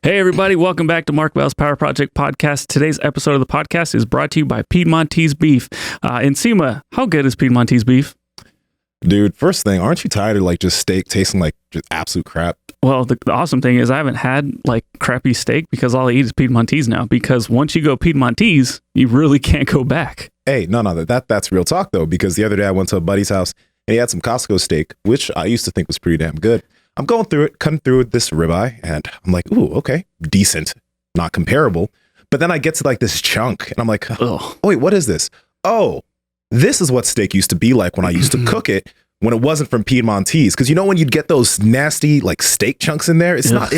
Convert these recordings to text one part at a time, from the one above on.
Hey everybody, welcome back to Mark Bell's Power Project Podcast. Today's episode of the podcast is brought to you by Pedmontese beef. Nsima, how good is Pedmontese beef? Dude, first thing, aren't you tired of like just steak tasting like just absolute crap? Well, the awesome thing is I haven't had like crappy steak because all I eat is Pedmontese now. Because once you go Pedmontese, you really can't go back. Hey, no, that's real talk though. Because the other day I went to a buddy's house and he had some Costco steak, which I used to think was pretty damn good. I'm going through it, cutting through this ribeye, and I'm like, ooh, okay, decent, not comparable. But then I get to like this chunk, and I'm like, oh, wait, what is this? Oh, this is what steak used to be like when I used to cook it when it wasn't from Pedmontese. Because you know when you'd get those nasty like steak chunks in there, it's not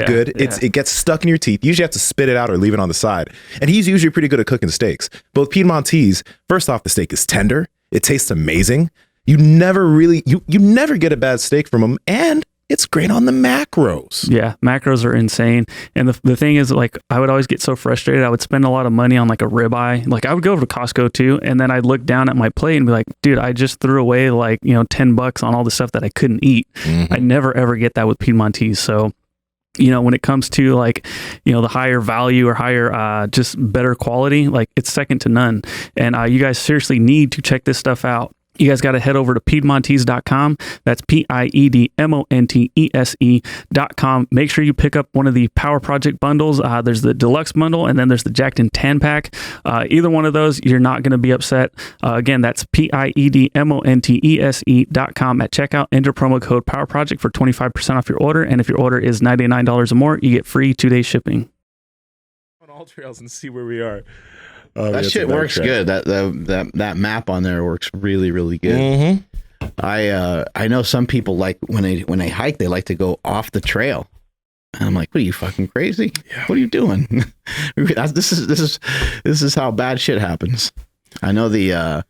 good. It gets stuck in your teeth. You usually have to spit it out or leave it on the side. And he's usually pretty good at cooking steaks. But with Pedmontese, first off, the steak is tender. It tastes amazing. You never get a bad steak from them, and it's great on the macros. Yeah, macros are insane. And the thing is, like, I would always get so frustrated. I would spend a lot of money on like a ribeye. Like I would go over to Costco too, and then I'd look down at my plate and be like, dude, I just threw away like, $10 on all the stuff that I couldn't eat. Mm-hmm. I never ever get that with Pedmontese. So when it comes to like, the higher value or higher, just better quality, like it's second to none. And you guys seriously need to check this stuff out. You guys got to head over to Pedmontese.com. That's Pedmontese.com. Make sure you pick up one of the Power Project bundles. There's the deluxe bundle, and then there's the Jacked in 10 pack. Either one of those, you're not going to be upset. Again, that's Pedmontese.com. At checkout, enter promo code Power Project for 25% off your order. And if your order is $99 or more, you get free 2-day shipping. On all trails and see where we are. That shit works good. That map on there works really, really good. Mm-hmm. I know some people like when they hike, they like to go off the trail. And I'm like, what are you fucking crazy? Yeah. What are you doing? This is how bad shit happens. I know the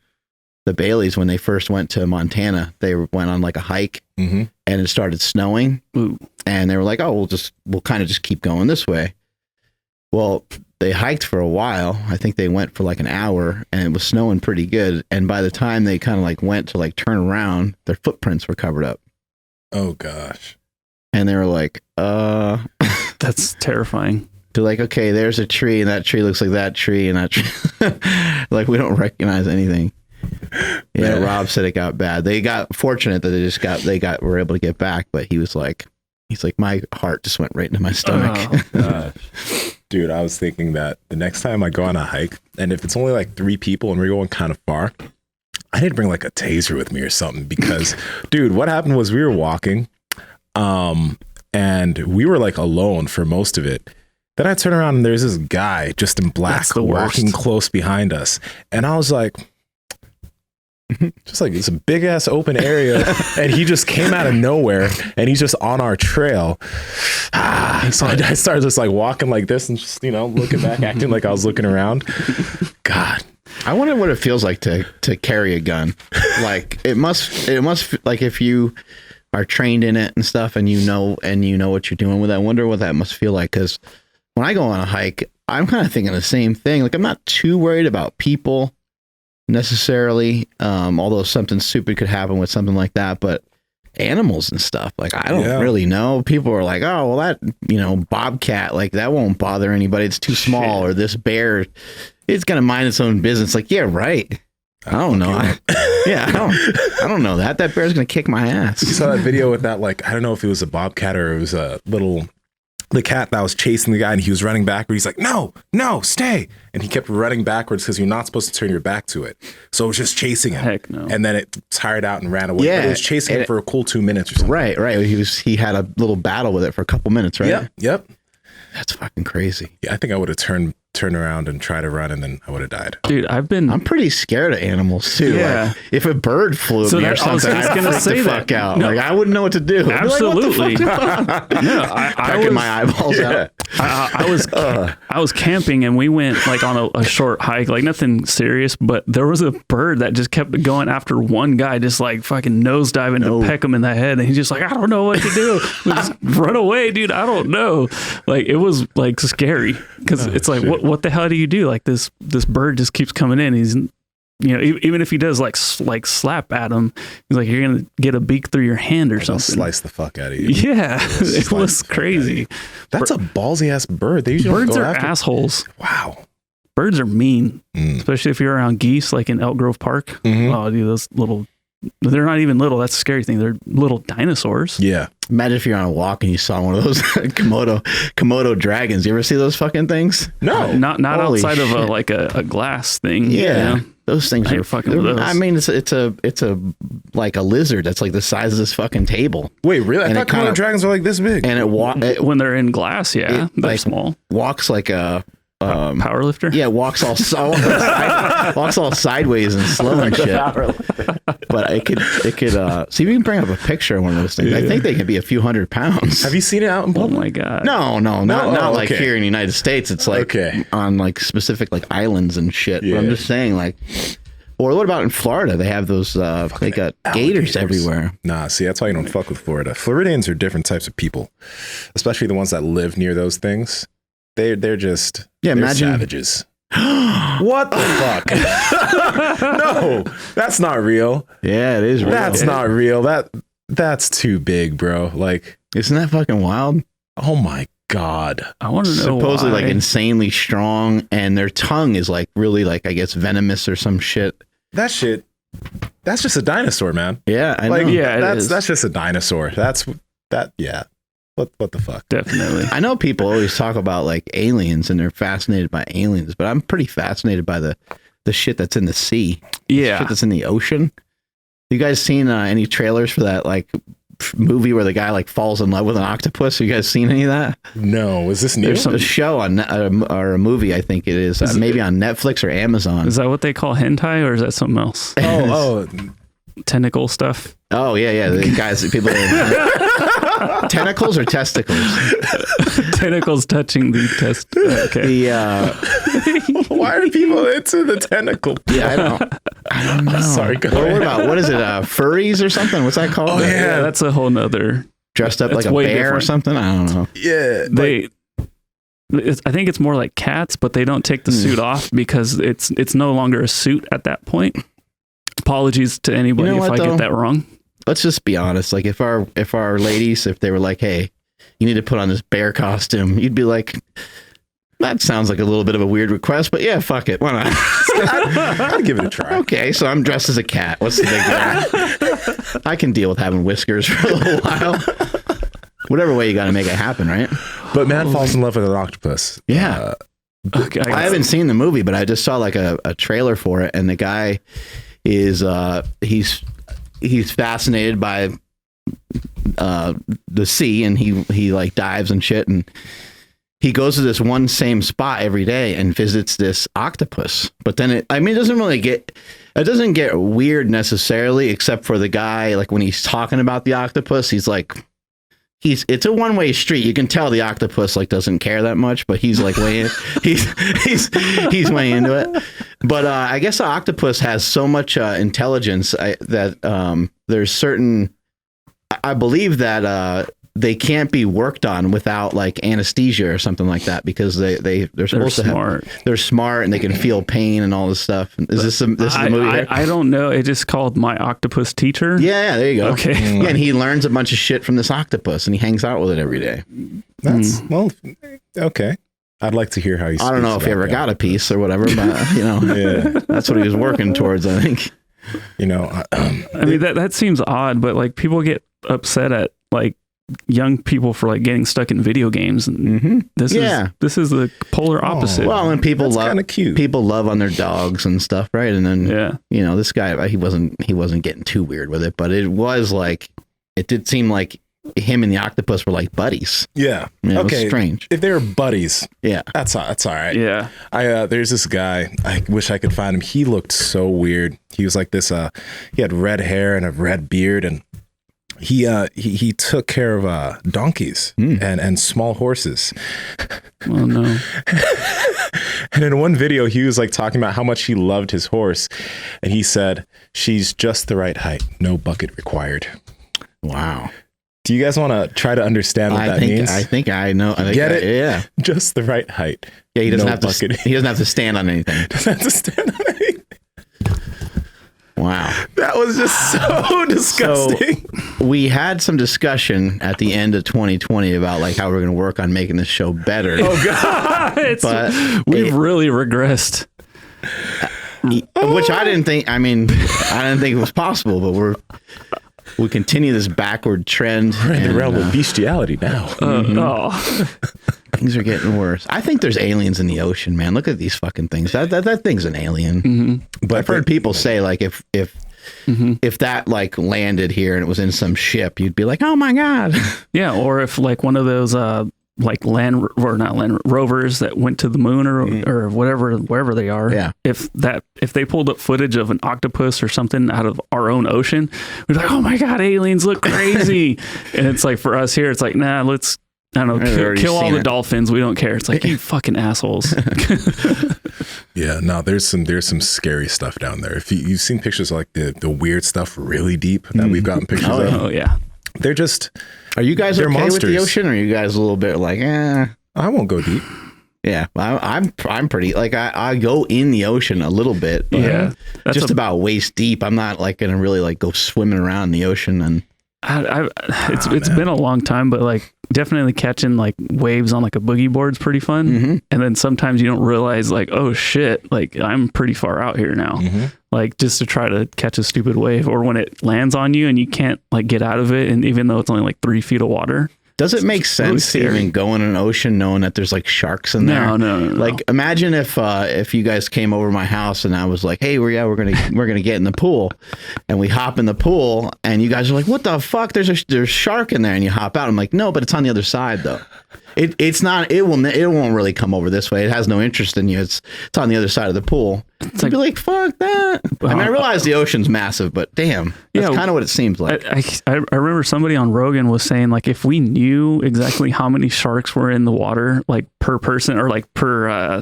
Baileys, when they first went to Montana, they went on like a hike, mm-hmm. and it started snowing. Ooh. And they were like, oh, we'll kind of just keep going this way. Well, they hiked for a while. I think they went for like an hour, and it was snowing pretty good. And by the time they kind of like went to like turn around, their footprints were covered up. Oh gosh. And they were like, that's terrifying. They're like, okay, there's a tree, and that tree looks like that tree, and that tree. Like, we don't recognize anything. Yeah, Rob said it got bad. They got fortunate that were able to get back, but he's like, my heart just went right into my stomach. Oh, gosh. Dude, I was thinking that the next time I go on a hike, and if it's only like 3 people and we're going kind of far, I need to bring like a taser with me or something, because dude, what happened was we were walking, and we were like alone for most of it. Then I turn around and there's this guy just in black walking close behind us. And I was like, just like it's a big ass open area, and he just came out of nowhere, and he's just on our trail. So I started just like walking like this and just looking back, acting like I was looking around. God, I wonder what it feels like to carry a gun. Like it must like if you are trained in it and stuff, and you know what you're doing with it. I wonder what that must feel like, because when I go on a hike, I'm kind of thinking the same thing. Like I'm not too worried about people necessarily, although something stupid could happen with something like that, but animals and stuff, like I don't really know. People are like, oh well, that bobcat, like that won't bother anybody, it's too small. Or this bear, it's gonna mind its own business. Like, yeah, right. I don't know. I don't know that bear's gonna kick my ass. You saw that video with that, like, I don't know if it was a bobcat or it was the cat that was chasing the guy, and he was running backwards. He's like, no, stay. And he kept running backwards because you're not supposed to turn your back to it. So it was just chasing him. Heck no. And then it tired out and ran away. Yeah. But it was chasing him for a cool 2 minutes or something. Right. He had a little battle with it for a couple minutes, right? Yep. That's fucking crazy. Yeah, I think I would have turned around and tried to run, and then I would have died. Dude, I'm pretty scared of animals too. Yeah. Like, if a bird flew at me or something, I'd freak the fuck out. No. Like I wouldn't know what to do. Absolutely. Pecking my eyeballs out. I was camping, and we went like on a short hike, like nothing serious, but there was a bird that just kept going after one guy, just like fucking nosediving to peck him in the head, and he's just like, I don't know what to do. Just run away, dude. I don't know. Like it was like scary, because it's like, what the hell do you do? Like this bird just keeps coming in. He's even if he does like slap at him, he's like, you're gonna get a beak through your hand or something. Slice the fuck out of you. Yeah, it was crazy. That's a ballsy ass bird. They usually birds are assholes. Wow. Birds are mean, especially if you're around geese, like in Elk Grove Park. Oh, dude, those little. They're not even little. That's the scary thing. They're little dinosaurs. Yeah. Imagine if you're on a walk and you saw one of those Komodo dragons. You ever see those fucking things? No, not outside of a glass thing. Yeah. Those things are fucking with those. I mean, it's a like a lizard that's like the size of this fucking table. Wait, really? I thought Komodo dragons are like this big. And when they're in glass, they're like small. Walks like a power lifter. Yeah, walks all sideways and slow and shit. But it could see if you can bring up a picture of one of those things. I think they can be a few hundred pounds. Have you seen it out in public? Oh my god. No, not like here in the United States. It's like on like specific like islands and shit. Yeah. But I'm just saying like, or what about in Florida? They have those they got gators everywhere. Nah, see, that's why you don't fuck with Florida. Floridians are different types of people, especially the ones that live near those things. They're just imagine savages. What the fuck? No, that's not real. Yeah, it is real. That's not real. That's too big, bro. Like, isn't that fucking wild? Oh my god. I want to know supposedly why. Like insanely strong, and their tongue is like really like I guess venomous or some shit. That's just a dinosaur, man. Yeah, I know. Yeah, that's just a dinosaur. Yeah. What the fuck? Definitely. I know people always talk about like aliens and they're fascinated by aliens, but I'm pretty fascinated by the shit that's in the sea. Yeah. Shit that's in the ocean. You guys seen any trailers for that like movie where the guy like falls in love with an octopus? Have you guys seen any of that? No. Is this new? There's a show on or a movie, I think it is maybe on Netflix or Amazon. Is that what they call hentai or is that something else? Oh. Tentacle stuff. Oh yeah. The guys, people. Tentacles or testicles? Tentacles touching the test. Okay. Why are people into the tentacle? Yeah, I don't know. Sorry. What is it? Furries or something? What's that called? Oh yeah, that's a whole nother. Dressed up like a bear different. Or something? I don't know. Yeah. I think it's more like cats, but they don't take the suit off because it's no longer a suit at that point. Apologies to anybody if I get that wrong. Let's just be honest. Like if our ladies, if they were like, hey, you need to put on this bear costume, you'd be like, that sounds like a little bit of a weird request, but yeah, fuck it. Why not? I'd give it a try. Okay, so I'm dressed as a cat. What's the big deal? I can deal with having whiskers for a little while. Whatever way you got to make it happen, right? But man falls in love with an octopus. Yeah. Okay, I haven't seen the movie, but I just saw like a trailer for it, and the guy is he's fascinated by the sea, and he like dives and shit, and he goes to this one same spot every day and visits this octopus. But then it doesn't get weird necessarily, except for the guy, like when he's talking about the octopus, he's like it's a one-way street. You can tell the octopus like doesn't care that much, but he's like way he's way into it. But I guess the octopus has so much intelligence that there's certain. I believe that they can't be worked on without like anesthesia or something like that because they're supposed to smart. They're smart and they can feel pain and all this stuff. Is this the movie? I don't know. It is called My Octopus Teacher. Yeah, there you go. Okay. Yeah, and he learns a bunch of shit from this octopus and he hangs out with it every day. That's well, okay. I'd like to hear how he. I don't know if he ever got a piece or whatever, but that's what he was working towards. I think. I mean that seems odd, but like people get upset at like young people for like getting stuck in video games, and this is the polar opposite. Well, and people love kind of cute. People love on their dogs and stuff, right? And then this guy, he wasn't getting too weird with it, but it was like it did seem like him and the octopus were like buddies. Yeah. It was Okay. strange. If they were buddies, that's all right. Yeah. There's this guy. I wish I could find him. He looked so weird. He was like this. He had red hair and a red beard, and he took care of donkeys and small horses. Oh no. And in one video, he was like talking about how much he loved his horse, and he said, "She's just the right height, no bucket required." Wow. Do you guys want to try to understand what that means? I think I know. Get it? Yeah. Just the right height. Yeah, he doesn't have to. He doesn't have to stand on anything. Doesn't have to stand on anything. Wow. That was just so disgusting. So we had some discussion at the end of 2020 about like how we're going to work on making this show better. Oh God. But we've really regressed. Which I didn't think it was possible, but we continue this backward trend. We're in the realm of bestiality now. Things are getting worse. I think there's aliens in the ocean, man. Look at these fucking things. That thing's an alien. But I've heard people say like if that like landed here and it was in some ship, you'd be like, oh my God. Yeah, or if like one of those like land rovers that went to the moon or whatever, wherever they are. Yeah. If they pulled up footage of an octopus or something out of our own ocean, we're like, oh my God, aliens look crazy. And it's like for us here, it's like, nah, let's, I don't know, kill all the dolphins. We don't care. It's like, you fucking assholes. Yeah, no, there's some scary stuff down there. If you've seen pictures of like the weird stuff really deep that we've gotten pictures of. Oh yeah. They're just. Are you guys okay monsters. with the ocean? Or are you guys a little bit like, I won't go deep. Yeah, I'm pretty like I go in the ocean a little bit. But Yeah, just about waist deep. I'm not like gonna really like go swimming around in the ocean. And it's been a long time, but like definitely catching like waves on like a boogie board's pretty fun. And then sometimes you don't realize like, oh shit, like I'm pretty far out here now. Like just to try to catch a stupid wave, or when it lands on you and you can't like get out of it, and even though it's only like 3 feet of water. Does it make sense to even go in an ocean knowing that there's like sharks in there? No. Like imagine if you guys came over to my house and I was like, hey, we're gonna get in the pool, and we hop in the pool, and you guys are like, what the fuck? There's a shark in there, and you hop out. I'm like, no, but it's on the other side though. It won't really come over this way. It has no interest in you. It's on the other side of the pool. It's like, be like, fuck that. I mean, I realize the ocean's massive, but damn, that's kind of what it seems like. I remember somebody on Rogan was saying like, if we knew exactly how many sharks were in the water, like per person or like per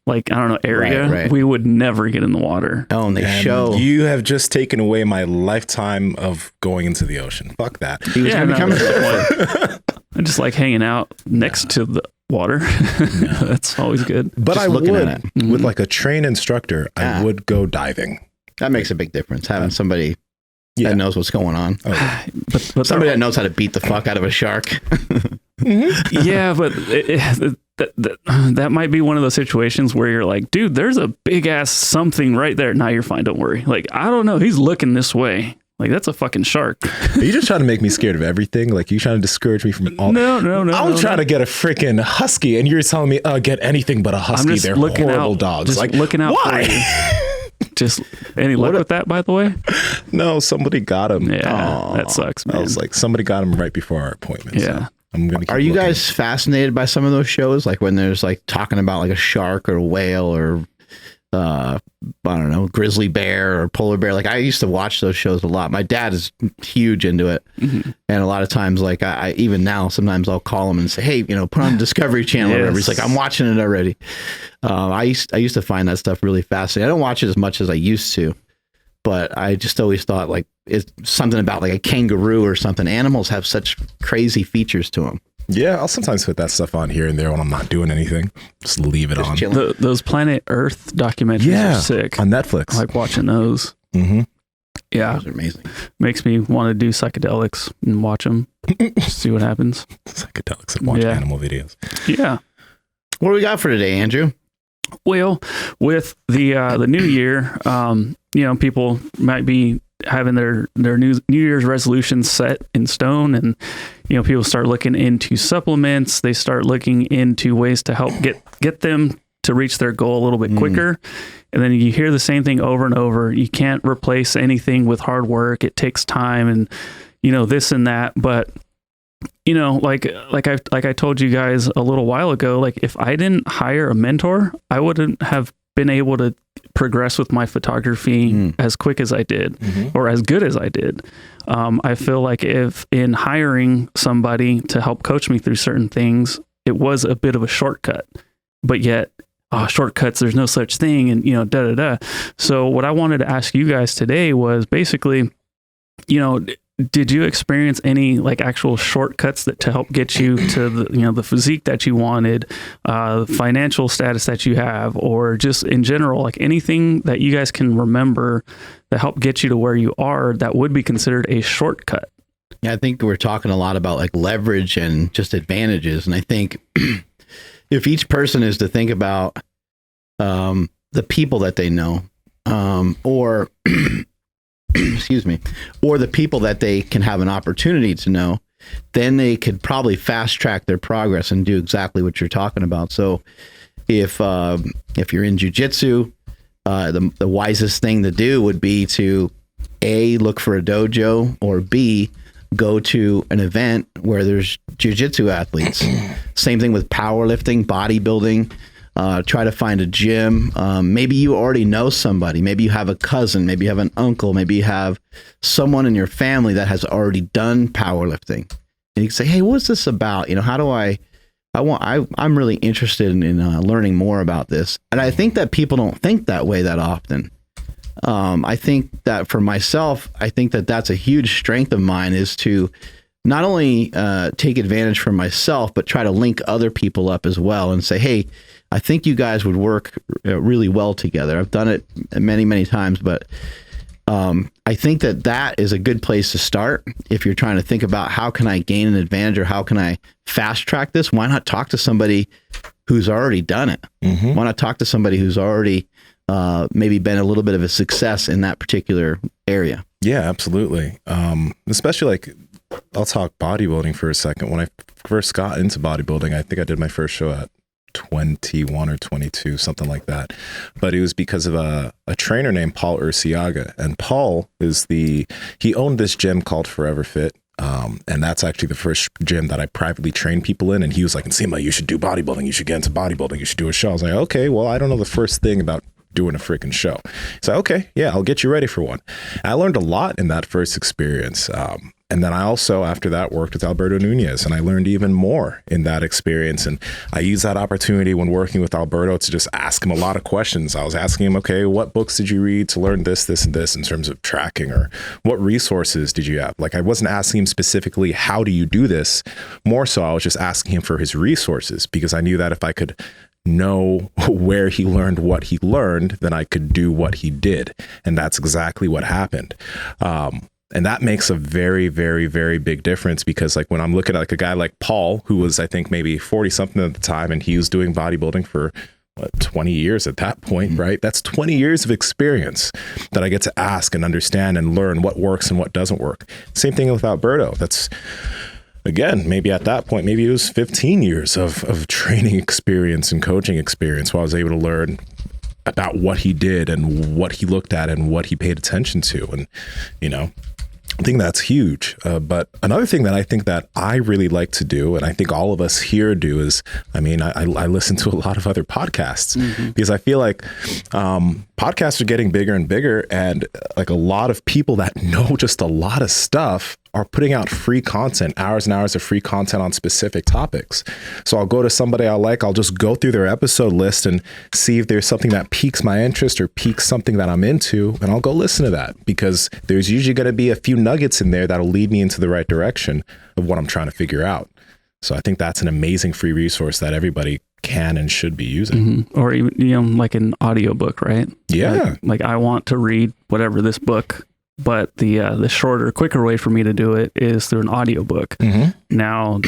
like I don't know area, we would never get in the water. Oh, and show you have just taken away my lifetime of going into the ocean. Fuck that. He was gonna become a surfer. I just like hanging out next to the water. That's always good. But I would, with like a trained instructor, I would go diving. That makes a big difference. Having somebody that knows what's going on. But somebody that knows how to beat the fuck out of a shark. Yeah, but that might be one of those situations where you're like, dude, there's a big ass something right there. Now you're fine. Don't worry. Like, I don't know. He's looking this way. Like, that's a fucking shark. Are you just trying to make me scared of everything? Like, you trying to discourage me from all? No. I'm trying to get a freaking husky, and you're telling me, get anything but a husky. They're horrible dogs. Just like, looking out. Why? For you. Just any luck with that, by the way? No, somebody got him. Yeah, that sucks, man. I was like, somebody got him right before our appointment. Yeah. So I'm gonna. Are you guys fascinated by some of those shows? Like when there's like talking about like a shark or a whale or I don't know, grizzly bear or polar bear. Like I used to watch those shows a lot. My dad is huge into it. And a lot of times, like I even now, sometimes I'll call him and say, hey, put on Discovery Channel or whatever. He's like, I'm watching it already. I used to find that stuff really fascinating. I don't watch it as much as I used to, but I just always thought like it's something about like a kangaroo or something. Animals have such crazy features to them. Yeah, I'll sometimes put that stuff on here and there when I'm not doing anything. Just leave it on. Those Planet Earth documentaries are sick. On Netflix. I like watching those. Yeah. Those are amazing. Makes me want to do psychedelics and watch them. See what happens. Psychedelics and watch animal videos. Yeah. What do we got for today, Andrew? Well, with the new year, people might be having their New Year's resolutions set in stone, and people start looking into supplements. They start looking into ways to help get them to reach their goal a little bit quicker. And then you hear the same thing over and over. You can't replace anything with hard work. It takes time and this and that. But like I told you guys a little while ago, like if I didn't hire a mentor, I wouldn't have been able to progress with my photography as quick as I did or as good as I did. I feel like if in hiring somebody to help coach me through certain things, it was a bit of a shortcut, but yet shortcuts, there's no such thing. And, So what I wanted to ask you guys today was basically, did you experience any like actual shortcuts that to help get you to the physique that you wanted, financial status that you have, or just in general, like anything that you guys can remember that helped get you to where you are that would be considered a shortcut? Yeah, I think we're talking a lot about like leverage and just advantages. And I think if each person is to think about the people that they know, or excuse me, or the people that they can have an opportunity to know, then they could probably fast track their progress and do exactly what you're talking about. So if you're in jiu-jitsu, the wisest thing to do would be to A, look for a dojo, or B, go to an event where there's jiu-jitsu athletes. Same thing with powerlifting, bodybuilding. Try to find a gym. Maybe you already know somebody. Maybe you have a cousin. Maybe you have an uncle. Maybe you have someone in your family that has already done powerlifting. And you can say, hey, what's this about? You know, how do I'm really interested in learning more about this. And I think that people don't think that way that often. I think that for myself, I think that that's a huge strength of mine, is to not only take advantage for myself, but try to link other people up as well and say, hey, I think you guys would work really well together. I've done it many, many times, but I think that that is a good place to start. If you're trying to think about how can I gain an advantage or how can I fast track this, why not talk to somebody who's already done it? Mm-hmm. Why not talk to somebody who's already maybe been a little bit of a success in that particular area? Yeah, absolutely. Especially like, I'll talk bodybuilding for a second. When I first got into bodybuilding, I think I did my first show at 21 or 22, something like that. But it was because of a trainer named Paul Urciaga. And Paul he owned this gym called Forever Fit. And that's actually the first gym that I privately trained people in. And he was like, Nsima, you should do bodybuilding. You should get into bodybuilding. You should do a show. I was like, okay, well, I don't know the first thing about doing a freaking show. So, okay, yeah, I'll get you ready for one. And I learned a lot in that first experience. And then I also, after that, worked with Alberto Nunez, and I learned even more in that experience. And I used that opportunity when working with Alberto to just ask him a lot of questions. I was asking him, okay, what books did you read to learn this, this, and this in terms of tracking, or what resources did you have? Like, I wasn't asking him specifically, how do you do this? More so, I was just asking him for his resources, because I knew that if I could know where he learned what he learned, then I could do what he did. And that's exactly what happened. And that makes a very, very, very big difference, because like when I'm looking at like a guy like Paul, who was, I think, maybe 40 something at the time, and he was doing bodybuilding for 20 years at that point, right? That's 20 years of experience that I get to ask and understand and learn what works and what doesn't work. Same thing with Alberto. That's, again, maybe at that point, maybe it was 15 years of training experience and coaching experience where I was able to learn about what he did and what he looked at and what he paid attention to. And, you know, I think that's huge. But another thing that I think that I really like to do, and I think all of us here do, is, I mean, I listen to a lot of other podcasts, because I feel like podcasts are getting bigger and bigger, and like a lot of people that know just a lot of stuff are putting out free content, hours and hours of free content on specific topics. So I'll go to somebody I like, I'll just go through their episode list and see if there's something that piques my interest or piques something that I'm into, and I'll go listen to that, because there's usually going to be a few nuggets in there that'll lead me into the right direction of what I'm trying to figure out. So I think that's an amazing free resource that everybody can and should be using. Mm-hmm. Or even, you know, like an audiobook, right? Yeah. Like I want to read whatever this book, but the shorter, quicker way for me to do it is through an audiobook. Mm-hmm. Now,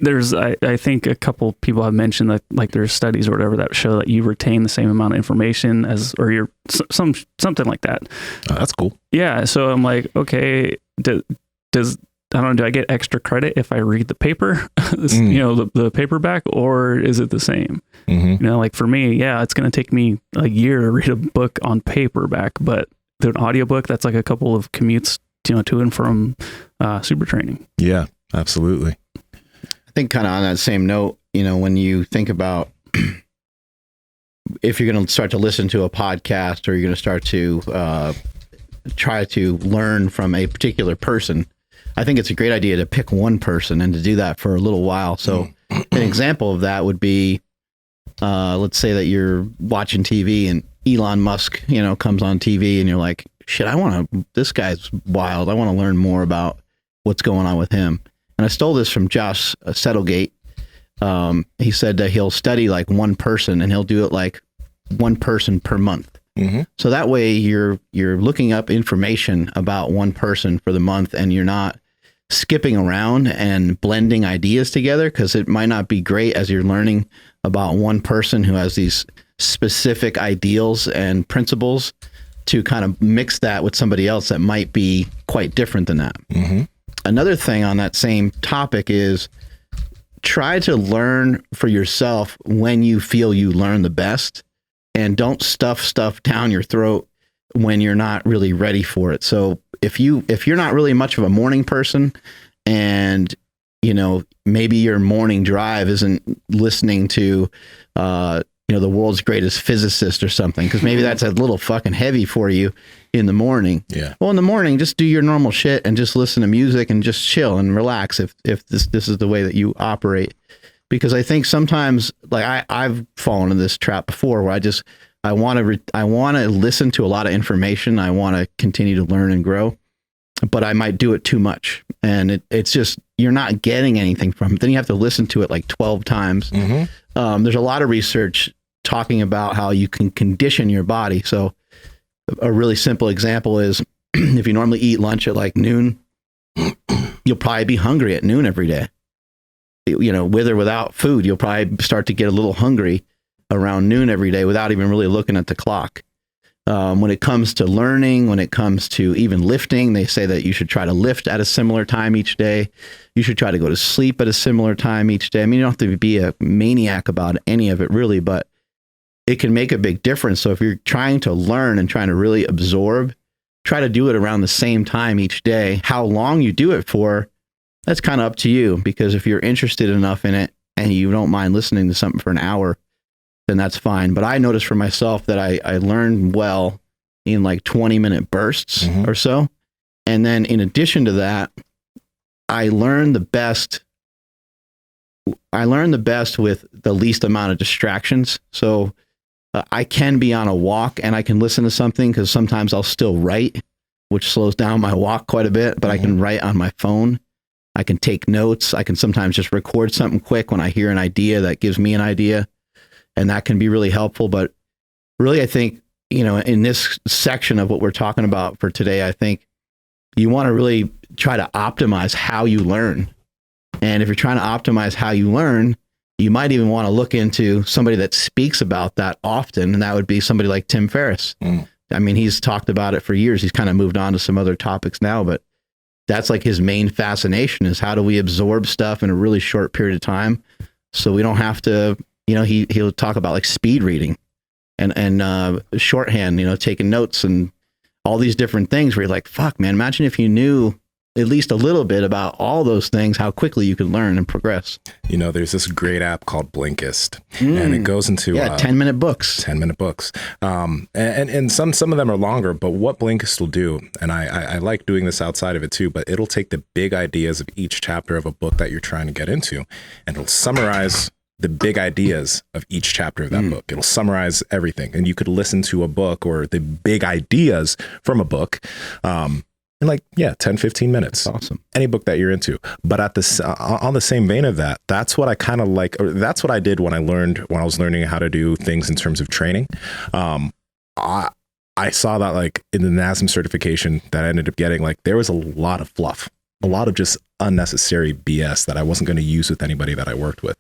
there's, I think a couple people have mentioned that like there's studies or whatever that show that you retain the same amount of information as, or you're something like that. Oh, that's cool. Yeah. So I'm like, okay, does I don't know, do I get extra credit if I read the paper, you know, the paperback, or is it the same? Mm-hmm. You know, like for me, yeah, it's going to take me a year to read a book on paperback, but through an audiobook, that's like a couple of commutes, you know, to and from super training. Yeah, absolutely. I think kind of on that same note, you know, when you think about if you're going to start to listen to a podcast, or you're going to start to try to learn from a particular person, I think it's a great idea to pick one person and to do that for a little while. So an example of that would be, let's say that you're watching TV and Elon Musk, you know, comes on TV and you're like, shit, this guy's wild. I want to learn more about what's going on with him. And I stole this from Josh Settlegate. He said that he'll study like one person, and he'll do it like one person per month. Mm-hmm. So that way you're looking up information about one person for the month, and you're not skipping around and blending ideas together, because it might not be great as you're learning about one person who has these specific ideals and principles to kind of mix that with somebody else that might be quite different than that. Mm-hmm. Another thing on that same topic is try to learn for yourself when you feel you learn the best, and don't stuff stuff down your throat when you're not really ready for it. So if you're not really much of a morning person, and maybe your morning drive isn't listening to the world's greatest physicist or something, because maybe that's a little fucking heavy for you in the morning. Yeah. Well, in the morning, just do your normal shit and just listen to music and just chill and relax if this is the way that you operate. Because I think sometimes, like I've fallen into this trap before, where I want to listen to a lot of information. I want to continue to learn and grow, but I might do it too much, and it's just, you're not getting anything from it. Then you have to listen to it like 12 times. Mm-hmm. There's a lot of research talking about how you can condition your body. So a really simple example is if you normally eat lunch at like noon, you'll probably be hungry at noon every day. With or without food, you'll probably start to get a little hungry around noon every day without even really looking at the clock. When it comes to learning, when it comes to even lifting, they say that you should try to lift at a similar time each day. You should try to go to sleep at a similar time each day. I mean, you don't have to be a maniac about any of it really, but it can make a big difference. So if you're trying to learn and trying to really absorb, try to do it around the same time each day. How long you do it for, that's kind of up to you, because if you're interested enough in it and you don't mind listening to something for an hour, then that's fine. But I noticed for myself that I learned well in like 20-minute bursts mm-hmm. or so. And then in addition to that, I learned the best with the least amount of distractions. So I can be on a walk and I can listen to something, because sometimes I'll still write, which slows down my walk quite a bit, but mm-hmm. I can write on my phone. I can take notes. I can sometimes just record something quick when I hear an idea that gives me an idea, and that can be really helpful. But really, I think, in this section of what we're talking about for today, I think you want to really try to optimize how you learn. And if you're trying to optimize how you learn, you might even want to look into somebody that speaks about that often, and that would be somebody like Tim Ferriss. Mm. I mean, he's talked about it for years. He's kind of moved on to some other topics now, but that's like his main fascination, is how do we absorb stuff in a really short period of time, so we don't have to, he'll talk about like speed reading and shorthand, taking notes and all these different things where you're like, fuck, man, imagine if you knew at least a little bit about all those things, how quickly you could learn and progress. There's this great app called Blinkist, and it goes into 10-minute books. 10-minute books. And some of them are longer, but what Blinkist will do, and I like doing this outside of it too, but it'll take the big ideas of each chapter of a book that you're trying to get into, and it'll summarize the big ideas of each chapter of that book. It'll summarize everything, and you could listen to a book or the big ideas from a book in 10, 15 minutes. That's awesome. Any book that you're into. But on the same vein of that, that's what I kind of like, or that's what I did when I was learning how to do things in terms of training. I saw that like in the NASM certification that I ended up getting, like there was a lot of fluff, a lot of just unnecessary BS that I wasn't going to use with anybody that I worked with.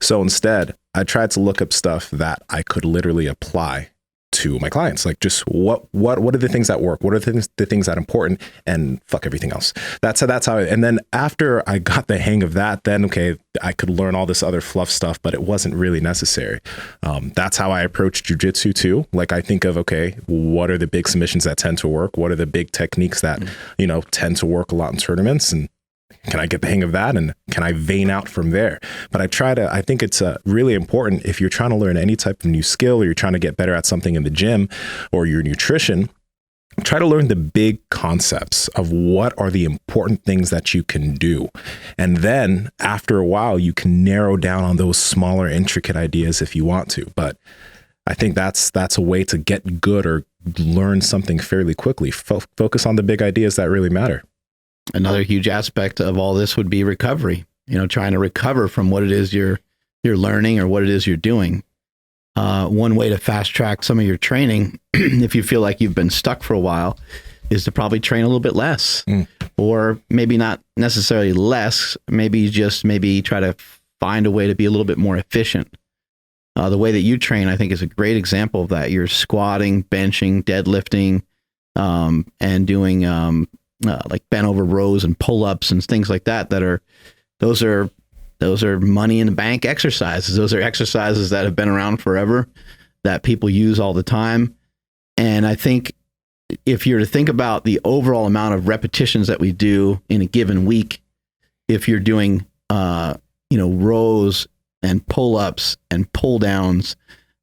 So instead, I tried to look up stuff that I could literally apply to my clients. Like just what are the things that work? What are the things that are important, and fuck everything else. That's how and then after I got the hang of that, then okay, I could learn all this other fluff stuff, but it wasn't really necessary. That's how I approach jujitsu too. Like I think of, okay, what are the big submissions that tend to work? What are the big techniques that, tend to work a lot in tournaments, and can I get the hang of that, and can I vein out from there? But I think it's really important if you're trying to learn any type of new skill, or you're trying to get better at something in the gym or your nutrition, try to learn the big concepts of what are the important things that you can do. And then after a while, you can narrow down on those smaller, intricate ideas if you want to. But I think that's a way to get good or learn something fairly quickly. Focus on the big ideas that really matter. Another huge aspect of all this would be recovery. Trying to recover from what it is you're learning or what it is you're doing. One way to fast track some of your training, if you feel like you've been stuck for a while, is to probably train a little bit less, or maybe not necessarily less, maybe try to find a way to be a little bit more efficient. The way that you train, I think, is a great example of that. You're squatting, benching, deadlifting, and doing like bent over rows and pull-ups and things like that. Those are money in the bank exercises. Those are exercises that have been around forever, that people use all the time. And I think if you're to think about the overall amount of repetitions that we do in a given week, if you're doing, rows and pull-ups and pull-downs,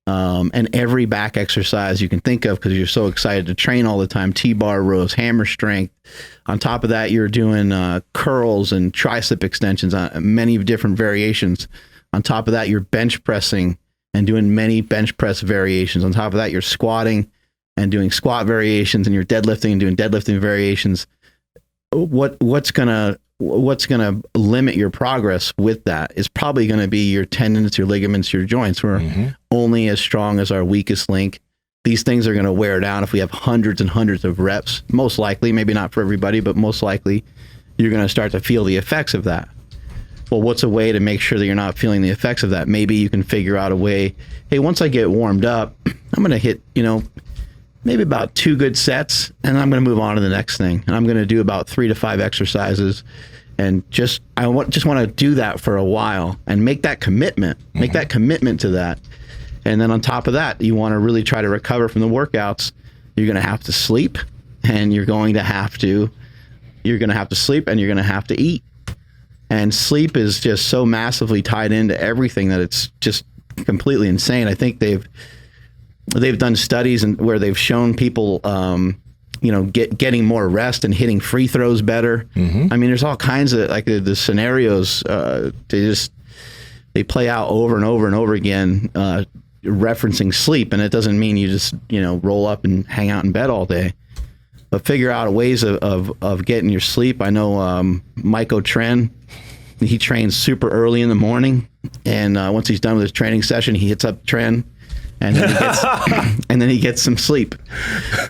and every back exercise you can think of, because you're so excited to train all the time, T-bar rows, hammer strength. On top of that, you're doing curls and tricep extensions on many different variations. On top of that, you're bench pressing and doing many bench press variations. On top of that, you're squatting and doing squat variations, and you're deadlifting and doing deadlifting variations. What's gonna limit your progress with that is probably going to be your tendons, your ligaments, your joints. We're only as strong as our weakest link. These things are going to wear down if we have hundreds and hundreds of reps. Most likely, maybe not for everybody, but most likely you're going to start to feel the effects of that. Well, what's a way to make sure that you're not feeling the effects of that? Maybe you can figure out a way, hey, once I get warmed up, I'm going to hit, maybe about 2 good sets, and I'm going to move on to the next thing. And I'm going to do about 3 to 5 exercises, and I want to do that for a while and make that commitment. Make that commitment to that. And then on top of that, you want to really try to recover from the workouts. You're going to have to sleep, and you're going to have to sleep, and you're going to have to eat. And sleep is just so massively tied into everything that it's just completely insane. I think they've done studies where they've shown people, getting more rest and hitting free throws better. I mean, there's all kinds of the scenarios. They play out over and over and over again, referencing sleep. And it doesn't mean you just roll up and hang out in bed all day, but figure out ways of getting your sleep. I know Mike Tren, he trains super early in the morning, and once he's done with his training session, he hits up Tren. And then he gets some sleep,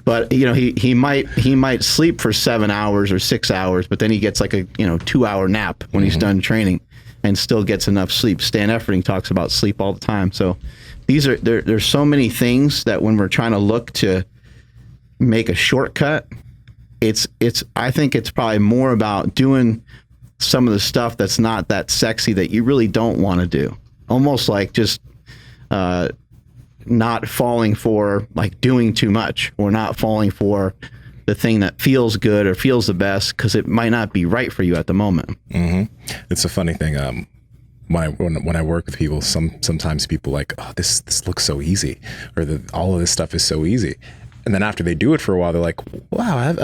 but he might sleep for 7 hours or 6 hours, but then he gets like a 2-hour nap when he's done training, and still gets enough sleep. Stan Efferding talks about sleep all the time. So there's so many things that when we're trying to look to make a shortcut, I think it's probably more about doing some of the stuff that's not that sexy, that you really don't want to do, almost like just not falling for doing too much, or not falling for the thing that feels good or feels the best, because it might not be right for you at the moment. It's a funny thing. When I work with people, sometimes people oh, this looks so easy, or all of this stuff is so easy. And then after they do it for a while, they're like, wow,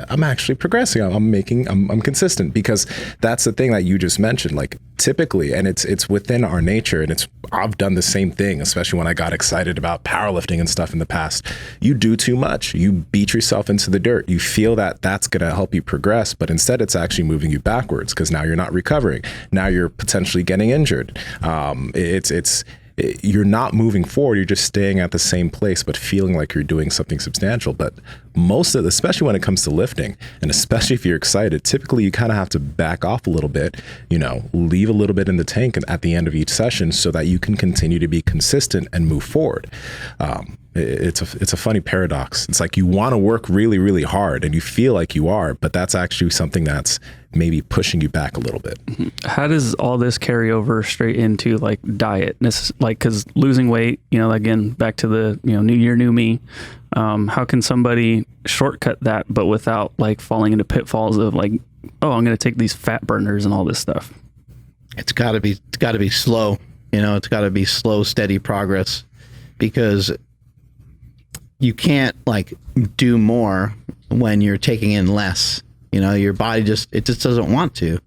I'm actually progressing. I'm consistent, because that's the thing that you just mentioned. Typically, and it's within our nature, and I've done the same thing, especially when I got excited about powerlifting and stuff in the past. You do too much. You beat yourself into the dirt. You feel that that's going to help you progress, but instead it's actually moving you backwards, because now you're not recovering. Now you're potentially getting injured. You're not moving forward. You're just staying at the same place, but feeling like you're doing something substantial. But especially when it comes to lifting, and especially if you're excited, typically you kind of have to back off a little bit, leave a little bit in the tank at the end of each session, so that you can continue to be consistent and move forward. It's a funny paradox. It's like you want to work really, really hard, and you feel like you are, but that's actually something that's maybe pushing you back a little bit. How does all this carry over straight into diet? Because losing weight, again, back to the new year, new me. How can somebody shortcut that, but without falling into pitfalls of oh, I'm going to take these fat burners and all this stuff? It's got to be slow. It's got to be slow, steady progress, because you can't do more when you're taking in less. Your body just doesn't want to.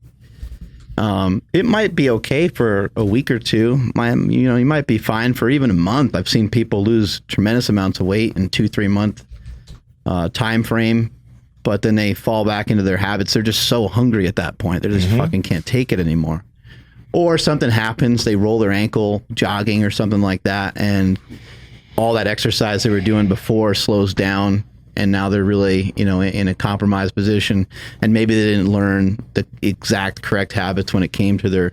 It might be okay for a week or two. You might be fine for even a month. I've seen people lose tremendous amounts of weight in 2-3 month time frame, but then they fall back into their habits. They're just so hungry at that point. They just fucking can't take it anymore. Or something happens, they roll their ankle jogging or something like that, and all that exercise they were doing before slows down, and now they're really, in a compromised position, and maybe they didn't learn the exact correct habits when it came to their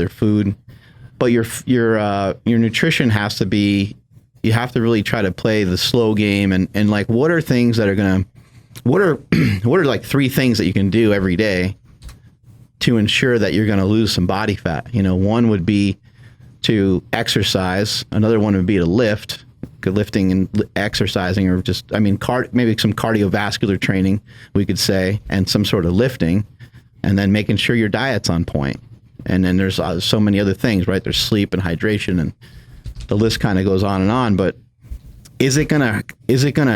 food. But your nutrition has to be, you have to really try to play the slow game, and like, what are things that are gonna, what are like 3 things that you can do every day to ensure that you're gonna lose some body fat? One would be to exercise. Another one would be to lift. Lifting and exercising, or just, maybe some cardiovascular training, we could say, and some sort of lifting, and then making sure your diet's on point. And then there's so many other things, right? There's sleep and hydration, and the list kind of goes on and on. But is it gonna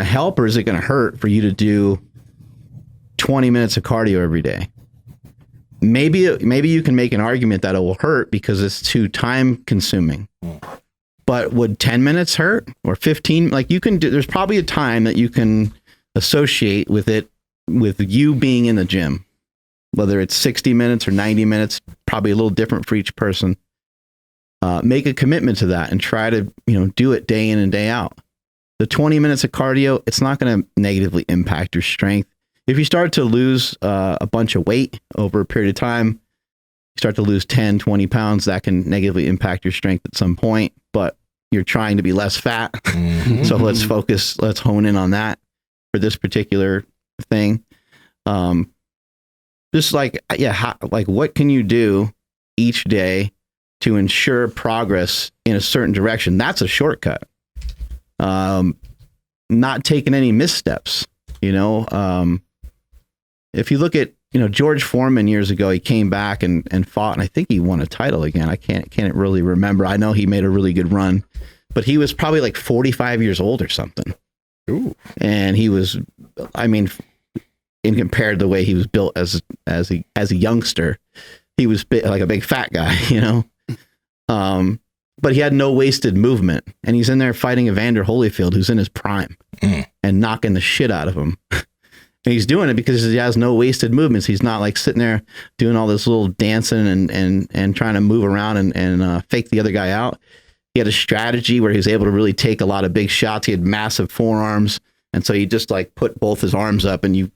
help, or is it gonna hurt for you to do 20 minutes of cardio every day? Maybe you can make an argument that it will hurt because it's too time consuming. But would 10 minutes hurt, or 15? Like, you can do, there's probably a time that you can associate with it, with you being in the gym, whether it's 60 minutes or 90 minutes, probably a little different for each person. Make a commitment to that and try to, do it day in and day out. The 20 minutes of cardio, it's not going to negatively impact your strength. If you start to lose a bunch of weight over a period of time, you start to lose 10, 20 pounds, that can negatively impact your strength at some point. But you're trying to be less fat. So let's hone in on that for this particular thing. Just like, what can you do each day to ensure progress in a certain direction? That's a shortcut. Not taking any missteps, if you look at, George Foreman years ago, he came back and fought, and I think he won a title again. I can't really remember. I know he made a really good run, but he was probably like 45 years old or something. Ooh. And he was, in compared to the way he was built as a youngster, he was like a big fat guy, but he had no wasted movement, and he's in there fighting Evander Holyfield, who's in his prime, and knocking the shit out of him. And he's doing it because he has no wasted movements. He's not like sitting there doing all this little dancing and trying to move around and fake the other guy out. He had a strategy where he was able to really take a lot of big shots. He had massive forearms. And so he just like put both his arms up, and you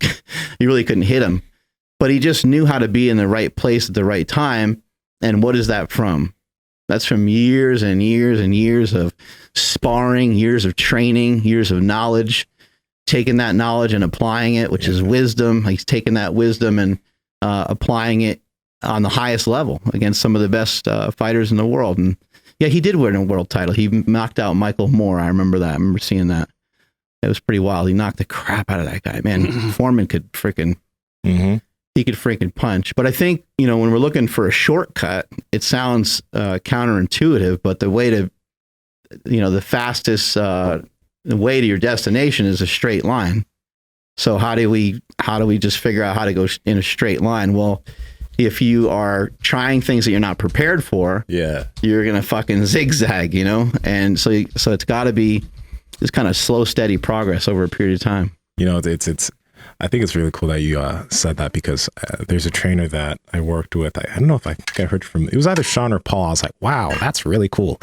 really couldn't hit him. But he just knew how to be in the right place at the right time. And what is that from? That's from years and years and years of sparring, years of training, years of knowledge. Taking that knowledge and applying it, which is wisdom. He's taking that wisdom and applying it on the highest level against some of the best fighters in the world. And yeah, he did win a world title. He knocked out Michael Moore. I remember that. I remember seeing that. It was pretty wild. He knocked the crap out of that guy, man. Foreman could freaking, he could freaking punch. But I think, when we're looking for a shortcut, it sounds counterintuitive, but the way to, the fastest the way to your destination is a straight line. So how do we just figure out how to go in a straight line? Well, if you are trying things that you're not prepared for, you're going to fucking zigzag, And so it's got to be this kind of slow, steady progress over a period of time. It's I think it's really cool that you said that, because there's a trainer that I worked with. I don't know if I think I heard from, it was either Sean or Paul. I was like, wow, that's really cool.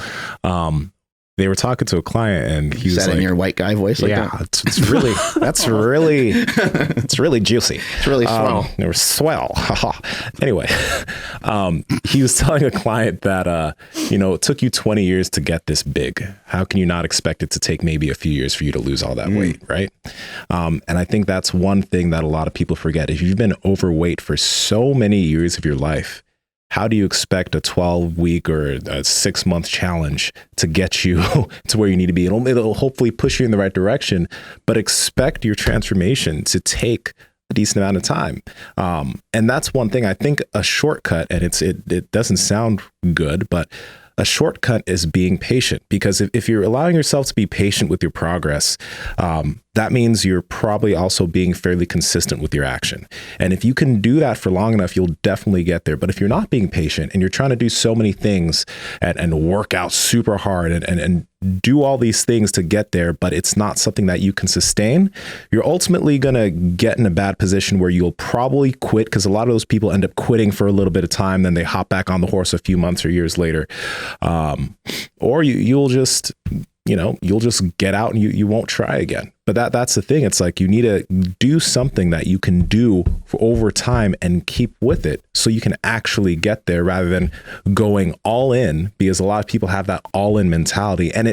They were talking to a client, and he was like, in your white guy voice. Like it's really, it's really juicy. It's really swell. It was swell. Anyway, he was telling a client that, it took you 20 years to get this big. How can you not expect it to take maybe a few years for you to lose all that weight? Right. And I think that's one thing that a lot of people forget. If you've been overweight for so many years of your life, how do you expect a 12-week or a 6-month challenge to get you to where you need to be? It'll hopefully push you in the right direction, but expect your transformation to take a decent amount of time. And that's one thing. I think a shortcut, and it doesn't sound good, but a shortcut is being patient, because if you're allowing yourself to be patient with your progress, that means you're probably also being fairly consistent with your action. And if you can do that for long enough, you'll definitely get there. But if you're not being patient and you're trying to do so many things and work out super hard and do all these things to get there, but it's not something that you can sustain, you're ultimately going to get in a bad position where you'll probably quit, because a lot of those people end up quitting for a little bit of time, then they hop back on the horse a few months or years later. Or you'll just get out and you won't try again. But that's the thing. It's like you need to do something that you can do for over time and keep with it so you can actually get there, rather than going all in, because a lot of people have that all in mentality. And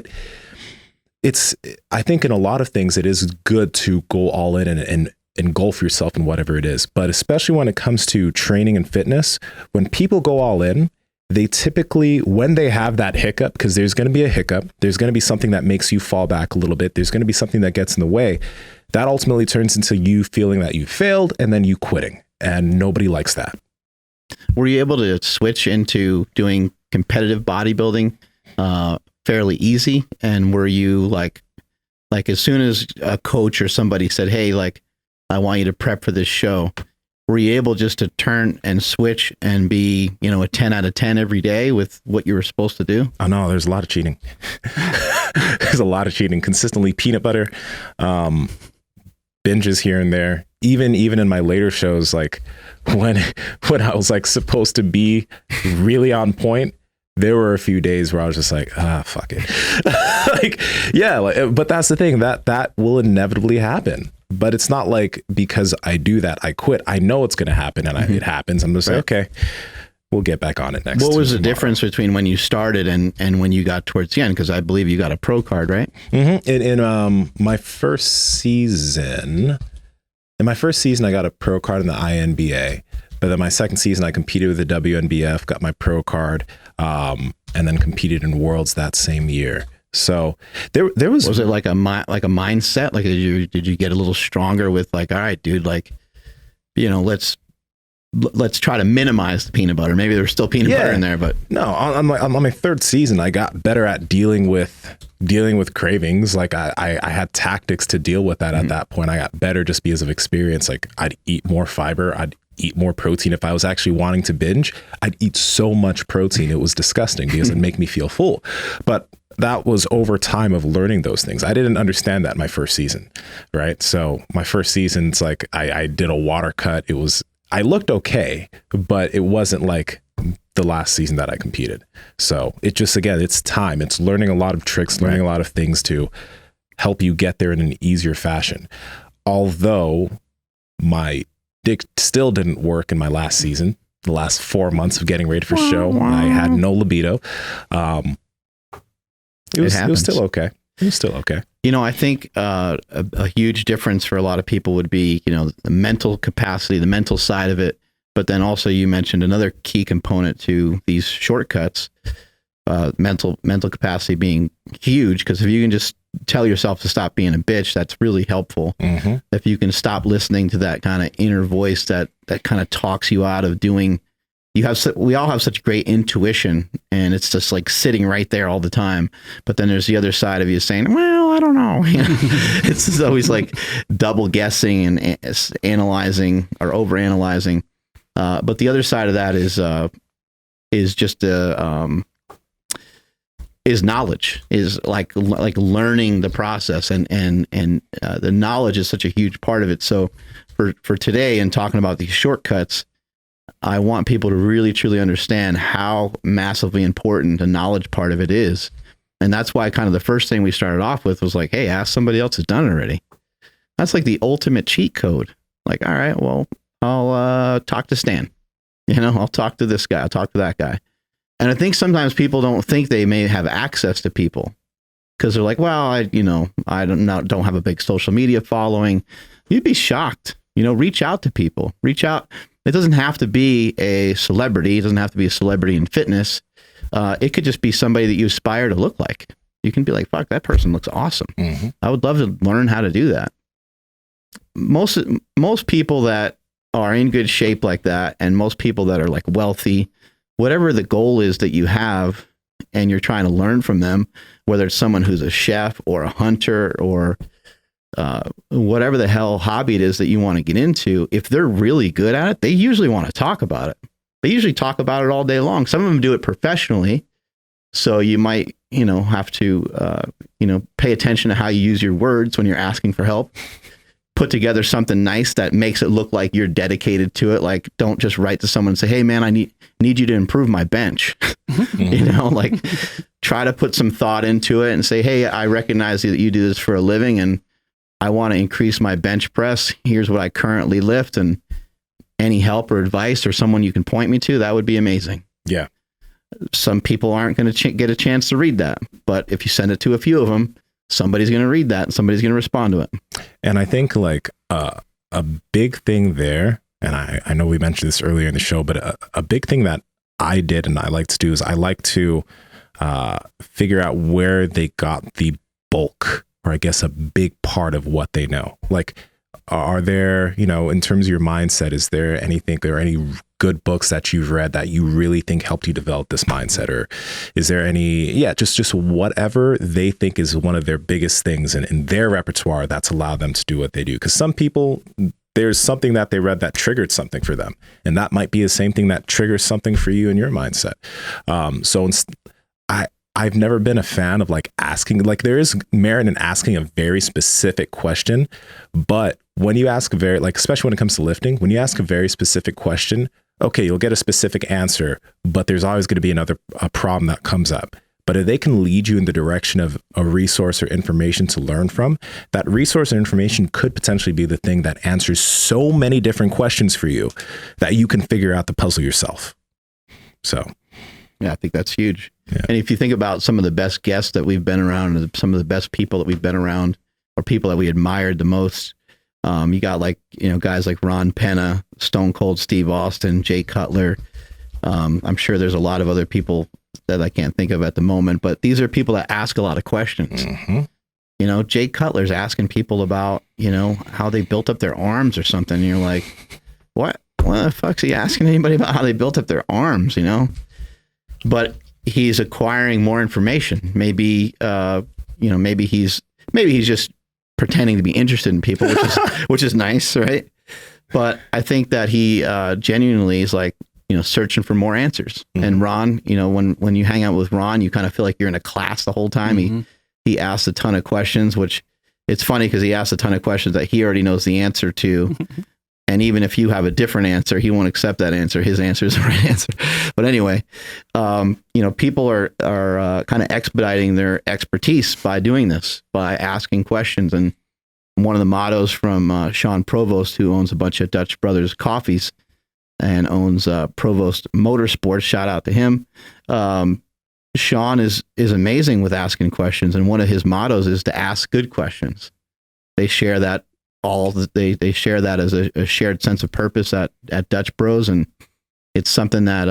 I think in a lot of things, it is good to go all in and engulf yourself in whatever it is. But especially when it comes to training and fitness, when people go all in, they typically, when they have that hiccup, because there's going to be a hiccup, there's going to be something that makes you fall back a little bit, there's going to be something that gets in the way, that ultimately turns into you feeling that you failed and then you quitting. And nobody likes that. Were you able to switch into doing competitive bodybuilding fairly easy? And were you like as soon as a coach or somebody said, hey, like, I want you to prep for this show, were you able just to turn and switch and be, a 10 out of 10 every day with what you were supposed to do? Oh no, there's a lot of cheating. There's a lot of cheating. Consistently peanut butter, binges here and there. Even in my later shows, like when I was like supposed to be really on point, there were a few days where I was just like, fuck it. But that's the thing, that will inevitably happen. But it's not like because I do that, I quit. I know it's going to happen, and it happens. I'm just like, okay, we'll get back on it next. What was the difference between when you started and when you got towards the end? Because I believe you got a pro card, right? Mm-hmm. In my first season, I got a pro card in the INBA. But then my second season, I competed with the WNBF, got my pro card, and then competed in Worlds that same year. So there was it like a mindset? Like did you get a little stronger with like, all right, dude, like, let's try to minimize the peanut butter. Maybe there's still peanut butter in there, but no. On my third season, I got better at dealing with cravings. Like I had tactics to deal with that at that point. I got better just because of experience. Like I'd eat more fiber. I'd eat more protein. If I was actually wanting to binge, I'd eat so much protein. It was disgusting because it'd make me feel full. But that was over time of learning those things. I didn't understand that my first season, right? So my first season, it's like I did a water cut. I looked okay, but it wasn't like the last season that I competed. So it just, again, it's time. It's learning a lot of tricks, learning a lot of things to help you get there in an easier fashion. Although my dick still didn't work in my last season, the last 4 months of getting ready for show, I had no libido. It was still okay. It was still okay. I think a huge difference for a lot of people would be, the mental capacity, the mental side of it. But then also you mentioned another key component to these shortcuts, mental capacity being huge. Because if you can just tell yourself to stop being a bitch, that's really helpful. Mm-hmm. If you can stop listening to that kind of inner voice that kind of talks you out of doing. We all have such great intuition, and it's just like sitting right there all the time. But then there's the other side of you saying, well, I don't know. It's just always like double guessing and analyzing or overanalyzing. But the other side of that is just is knowledge, is like learning the process, and the knowledge is such a huge part of it. So for today and talking about these shortcuts, I want people to really, truly understand how massively important the knowledge part of it is. And that's why kind of the first thing we started off with was like, hey, ask somebody else who's done it already. That's like the ultimate cheat code. Like, all right, well, I'll talk to Stan. I'll talk to this guy. I'll talk to that guy. And I think sometimes people don't think they may have access to people because they're like, well, I don't have a big social media following. You'd be shocked. Reach out to people. Reach out. It doesn't have to be a celebrity. It doesn't have to be a celebrity in fitness. It could just be somebody that you aspire to look like. You can be like, fuck, that person looks awesome. Mm-hmm. I would love to learn how to do that. Most people that are in good shape like that, and most people that are like wealthy, whatever the goal is that you have, and you're trying to learn from them, whether it's someone who's a chef or a hunter or whatever the hell hobby it is that you want to get into, if they're really good at it, they usually want to talk about it. They usually talk about it all day long. Some of them do it professionally. So you might, have to, pay attention to how you use your words when you're asking for help. Put together something nice that makes it look like you're dedicated to it. Like, don't just write to someone and say, hey man, I need you to improve my bench. Like try to put some thought into it and say, hey, I recognize that you do this for a living and I want to increase my bench press. Here's what I currently lift, and any help or advice or someone you can point me to, that would be amazing. Yeah. Some people aren't going to get a chance to read that, but if you send it to a few of them, somebody's going to read that and somebody's going to respond to it. And I think like a big thing there, and I know we mentioned this earlier in the show, but a big thing that I did and I like to do is I like to figure out where they got the bulk, or I guess a big part of what they know. Like, are there, in terms of your mindset, is there anything, there are any good books that you've read that you really think helped you develop this mindset? Or is there any, just whatever they think is one of their biggest things in their repertoire that's allowed them to do what they do? Because some people, there's something that they read that triggered something for them. And that might be the same thing that triggers something for you in your mindset. I've never been a fan of like asking, like there is merit in asking a very specific question, but when you ask especially when it comes to lifting, when you ask a very specific question, okay, you'll get a specific answer, but there's always going to be a problem that comes up. But if they can lead you in the direction of a resource or information to learn from, that resource or information could potentially be the thing that answers so many different questions for you that you can figure out the puzzle yourself. So, yeah, I think that's huge. Yeah. And if you think about some of the best guests that we've been around, some of the best people that we've been around, or people that we admired the most, you got guys like Ron Penna, Stone Cold Steve Austin, Jay Cutler. I'm sure there's a lot of other people that I can't think of at the moment, but these are people that ask a lot of questions. Mm-hmm. Jay Cutler's asking people about, how they built up their arms or something. And you're like, what the fuck's he asking anybody about how they built up their arms, But he's acquiring more information. Maybe, maybe he's just pretending to be interested in people, which is nice, right? But I think that he genuinely is like, searching for more answers. Mm-hmm. And Ron, when you hang out with Ron, you kind of feel like you're in a class the whole time. Mm-hmm. He asks a ton of questions, which it's funny because he asks a ton of questions that he already knows the answer to. And even if you have a different answer, he won't accept that answer. His answer is the right answer. But anyway, people are kind of expediting their expertise by doing this, by asking questions. And one of the mottos from Sean Provost, who owns a bunch of Dutch Brothers coffees and owns Provost Motorsports, shout out to him. Sean is amazing with asking questions. And one of his mottos is to ask good questions. They share that. They share that as a shared sense of purpose at Dutch Bros, and it's something that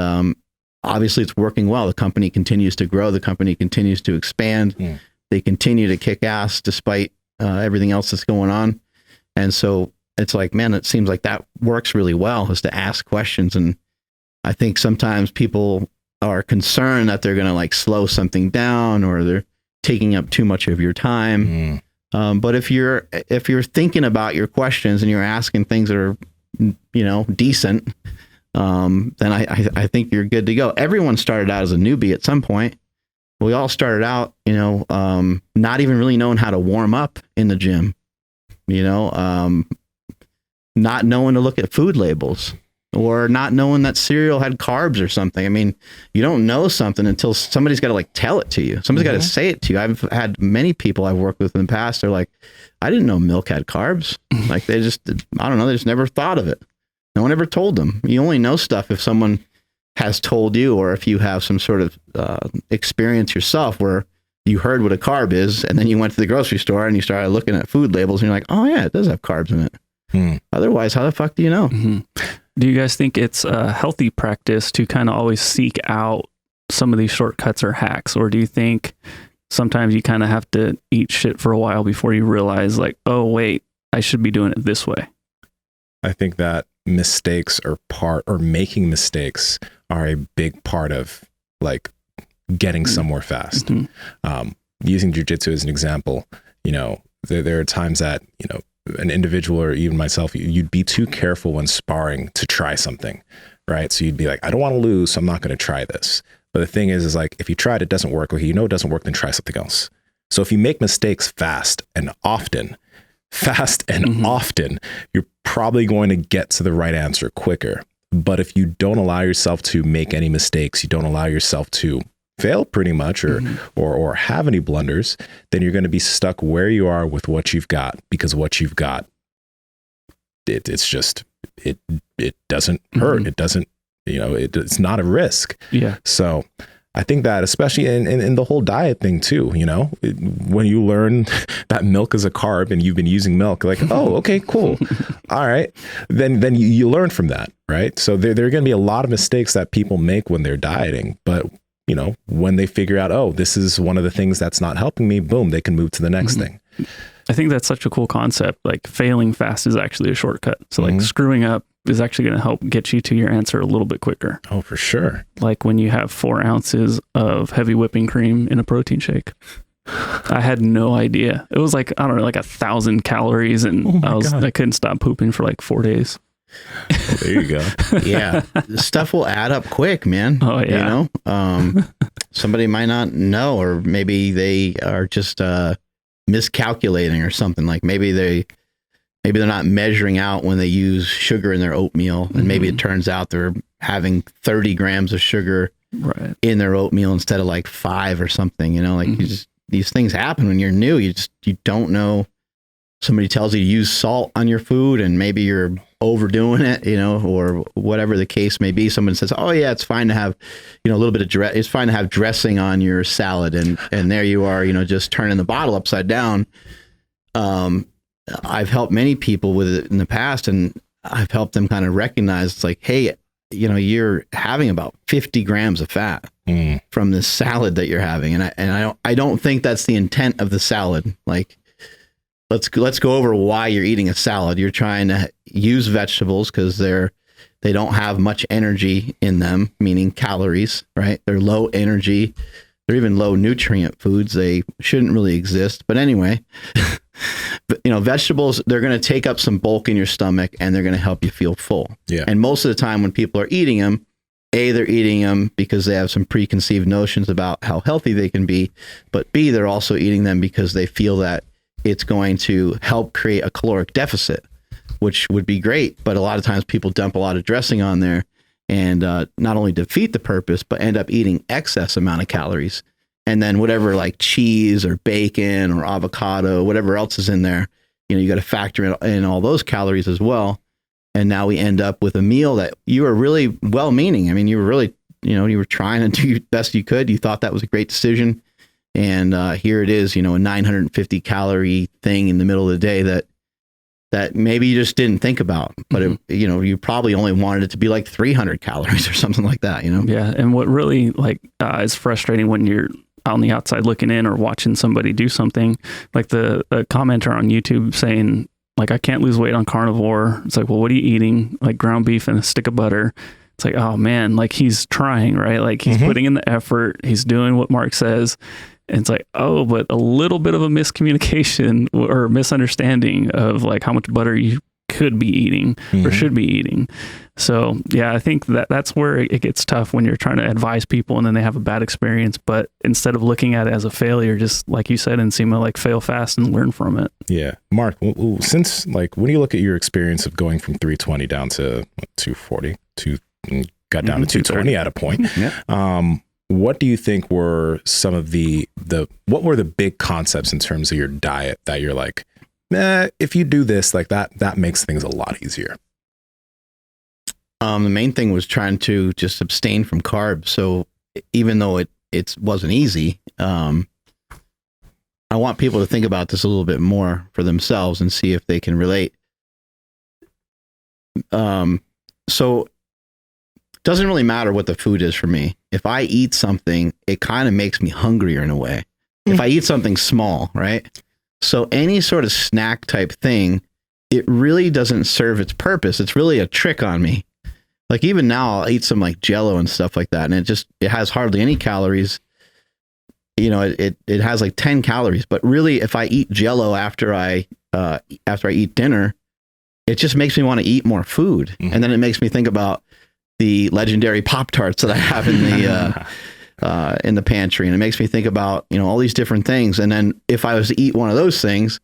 obviously it's working well. The company continues to grow. The company continues to expand. Yeah. They continue to kick ass despite everything else that's going on. And so it's like, man, it seems like that works really well, is to ask questions. And I think sometimes people are concerned that they're going to like slow something down, or they're taking up too much of your time. Mm. But if you're thinking about your questions and you're asking things that are, decent, then I think you're good to go. Everyone started out as a newbie at some point. We all started out, not even really knowing how to warm up in the gym, not knowing to look at food labels, or not knowing that cereal had carbs or something. I mean, you don't know something until somebody's got to like tell it to you. Somebody's got to say it to you. I've had many people I've worked with in the past. They're like, I didn't know milk had carbs. Like they just never thought of it. No one ever told them. You only know stuff if someone has told you, or if you have some sort of experience yourself where you heard what a carb is, and then you went to the grocery store and you started looking at food labels and you're like, oh yeah, it does have carbs in it. Otherwise, how the fuck do you know? Mm-hmm. Do you guys think it's a healthy practice to kind of always seek out some of these shortcuts or hacks? Or do you think sometimes you kind of have to eat shit for a while before you realize like, oh, wait, I should be doing it this way? I think that mistakes making mistakes are a big part of like getting somewhere fast. Using jujitsu as an example, you know, there are times that, you know, an individual or even myself, you'd be too careful when sparring to try something, right? So you'd be like, I don't want to lose, so I'm not going to try this. But the thing is like, if you tried, it doesn't work. Okay, you know it doesn't work, then try something else. So if you make mistakes fast and often, you're probably going to get to the right answer quicker. But if you don't allow yourself to make any mistakes, you don't allow yourself to fail pretty much or have any blunders, then you're going to be stuck where you are with what you've got, because what you've got, it's just, it doesn't hurt. It doesn't, you know, it's not a risk. Yeah. So I think that especially in the whole diet thing too, you know, when you learn that milk is a carb and you've been using milk, like, oh, okay, cool. All right. Then you learn from that. Right. So there are going to be a lot of mistakes that people make when they're dieting, but you know, when they figure out, oh, this is one of the things that's not helping me, boom, they can move to the next thing. I think that's such a cool concept. Like failing fast is actually a shortcut. So like screwing up is actually going to help get you to your answer a little bit quicker. Oh, for sure. Like when you have 4 ounces of heavy whipping cream in a protein shake. I had no idea. It was like, I don't know, like 1,000 calories, and I couldn't stop pooping for like 4 days. Well, there you go. Yeah. This stuff will add up quick, man. Oh yeah. You know, somebody might not know, or maybe they are just miscalculating or something. Like maybe they're not measuring out when they use sugar in their oatmeal, and maybe it turns out they're having 30 grams of sugar in their oatmeal instead of like 5 or something. You know, like these things happen when you're new. You don't know. Somebody tells you to use salt on your food, and maybe you're overdoing it, you know, or whatever the case may be. Someone says, oh yeah, it's fine to have, you know, a little bit of it's fine to have dressing on your salad. And there you are, you know, just turning the bottle upside down. I've helped many people with it in the past, and I've helped them kind of recognize, it's like, hey, you know, you're having about 50 grams of fat from this salad that you're having. And I don't think that's the intent of the salad. Like, let's go over why you're eating a salad. You're trying to use vegetables because they don't have much energy in them, meaning calories, right? They're low energy. They're even low nutrient foods. They shouldn't really exist. But anyway, you know, vegetables, they're going to take up some bulk in your stomach, and they're going to help you feel full. Yeah. And most of the time when people are eating them, A, they're eating them because they have some preconceived notions about how healthy they can be. But B, they're also eating them because they feel that it's going to help create a caloric deficit, which would be great. But a lot of times people dump a lot of dressing on there and not only defeat the purpose, but end up eating excess amount of calories. And then whatever like cheese or bacon or avocado, whatever else is in there, you know, you got to factor in all those calories as well. And now we end up with a meal that you were really well-meaning. I mean, you were really, you know, you were trying to do the best you could. You thought that was a great decision. And here it is, you know, a 950 calorie thing in the middle of the day that maybe you just didn't think about, but it, you know, you probably only wanted it to be like 300 calories or something like that, you know? Yeah. And what really like is frustrating when you're on the outside looking in or watching somebody do something, like the commenter on YouTube saying like, I can't lose weight on carnivore. It's like, well, what are you eating? Like ground beef and a stick of butter. It's like, oh man, like he's trying, right? Like he's putting in the effort. He's doing what Mark says. And it's like, oh, but a little bit of a miscommunication or misunderstanding of like how much butter you could be eating or should be eating. So yeah, I think that's where it gets tough when you're trying to advise people and then they have a bad experience. But instead of looking at it as a failure, just like you said, Nsima, like fail fast and learn from it. Yeah. Mark, since like when you look at your experience of going from 320 down to 240, got down to 220 at a point. What do you think were some of what were the big concepts in terms of your diet that you're like, if you do this like that makes things a lot easier? The main thing was trying to just abstain from carbs. So even though it wasn't easy, I want people to think about this a little bit more for themselves and see if they can relate. So doesn't really matter what the food is for me. If I eat something, it kind of makes me hungrier in a way. If I eat something small, right? So any sort of snack type thing, it really doesn't serve its purpose. It's really a trick on me. Like even now I'll eat some like Jell-O and stuff like that. And it has hardly any calories, it has like 10 calories, but really if I eat Jell-O after I eat dinner, it just makes me want to eat more food. Mm-hmm. And then it makes me think about the legendary Pop-Tarts that I have in the pantry. And it makes me think about, all these different things. And then if I was to eat one of those things,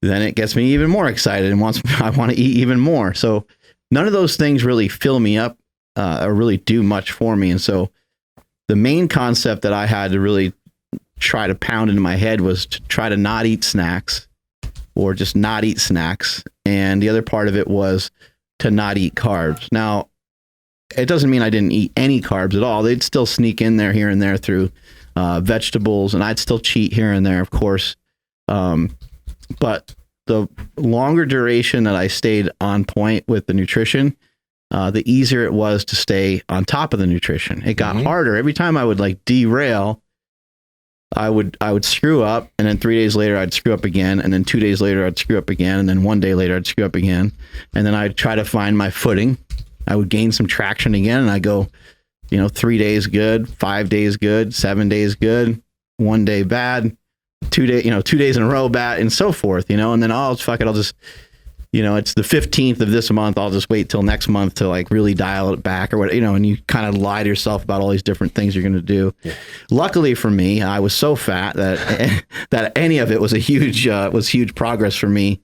then it gets me even more excited and I want to eat even more. So none of those things really fill me up or really do much for me. And so the main concept that I had to really try to pound into my head was to try to not eat snacks or just not eat snacks. And the other part of it was to not eat carbs. Now, it doesn't mean I didn't eat any carbs at all. They'd still sneak in there here and there through vegetables, and I'd still cheat here and there, of course. But the longer duration that I stayed on point with the nutrition, the easier it was to stay on top of the nutrition. It got harder. Every time I would like derail, I would screw up, and then 3 days later I'd screw up again, and then 2 days later I'd screw up again, and then 1 day later I'd screw up again, and then I'd try to find my footing. I would gain some traction again, and I go, 3 days good, 5 days good, 7 days good, 1 day bad, 2 days in a row bad, and so forth, and then fuck it, I'll just, it's the 15th of this month, I'll just wait till next month to like really dial it back or what, and you kind of lie to yourself about all these different things you're going to do. Yeah. Luckily for me, I was so fat that any of it was huge progress for me,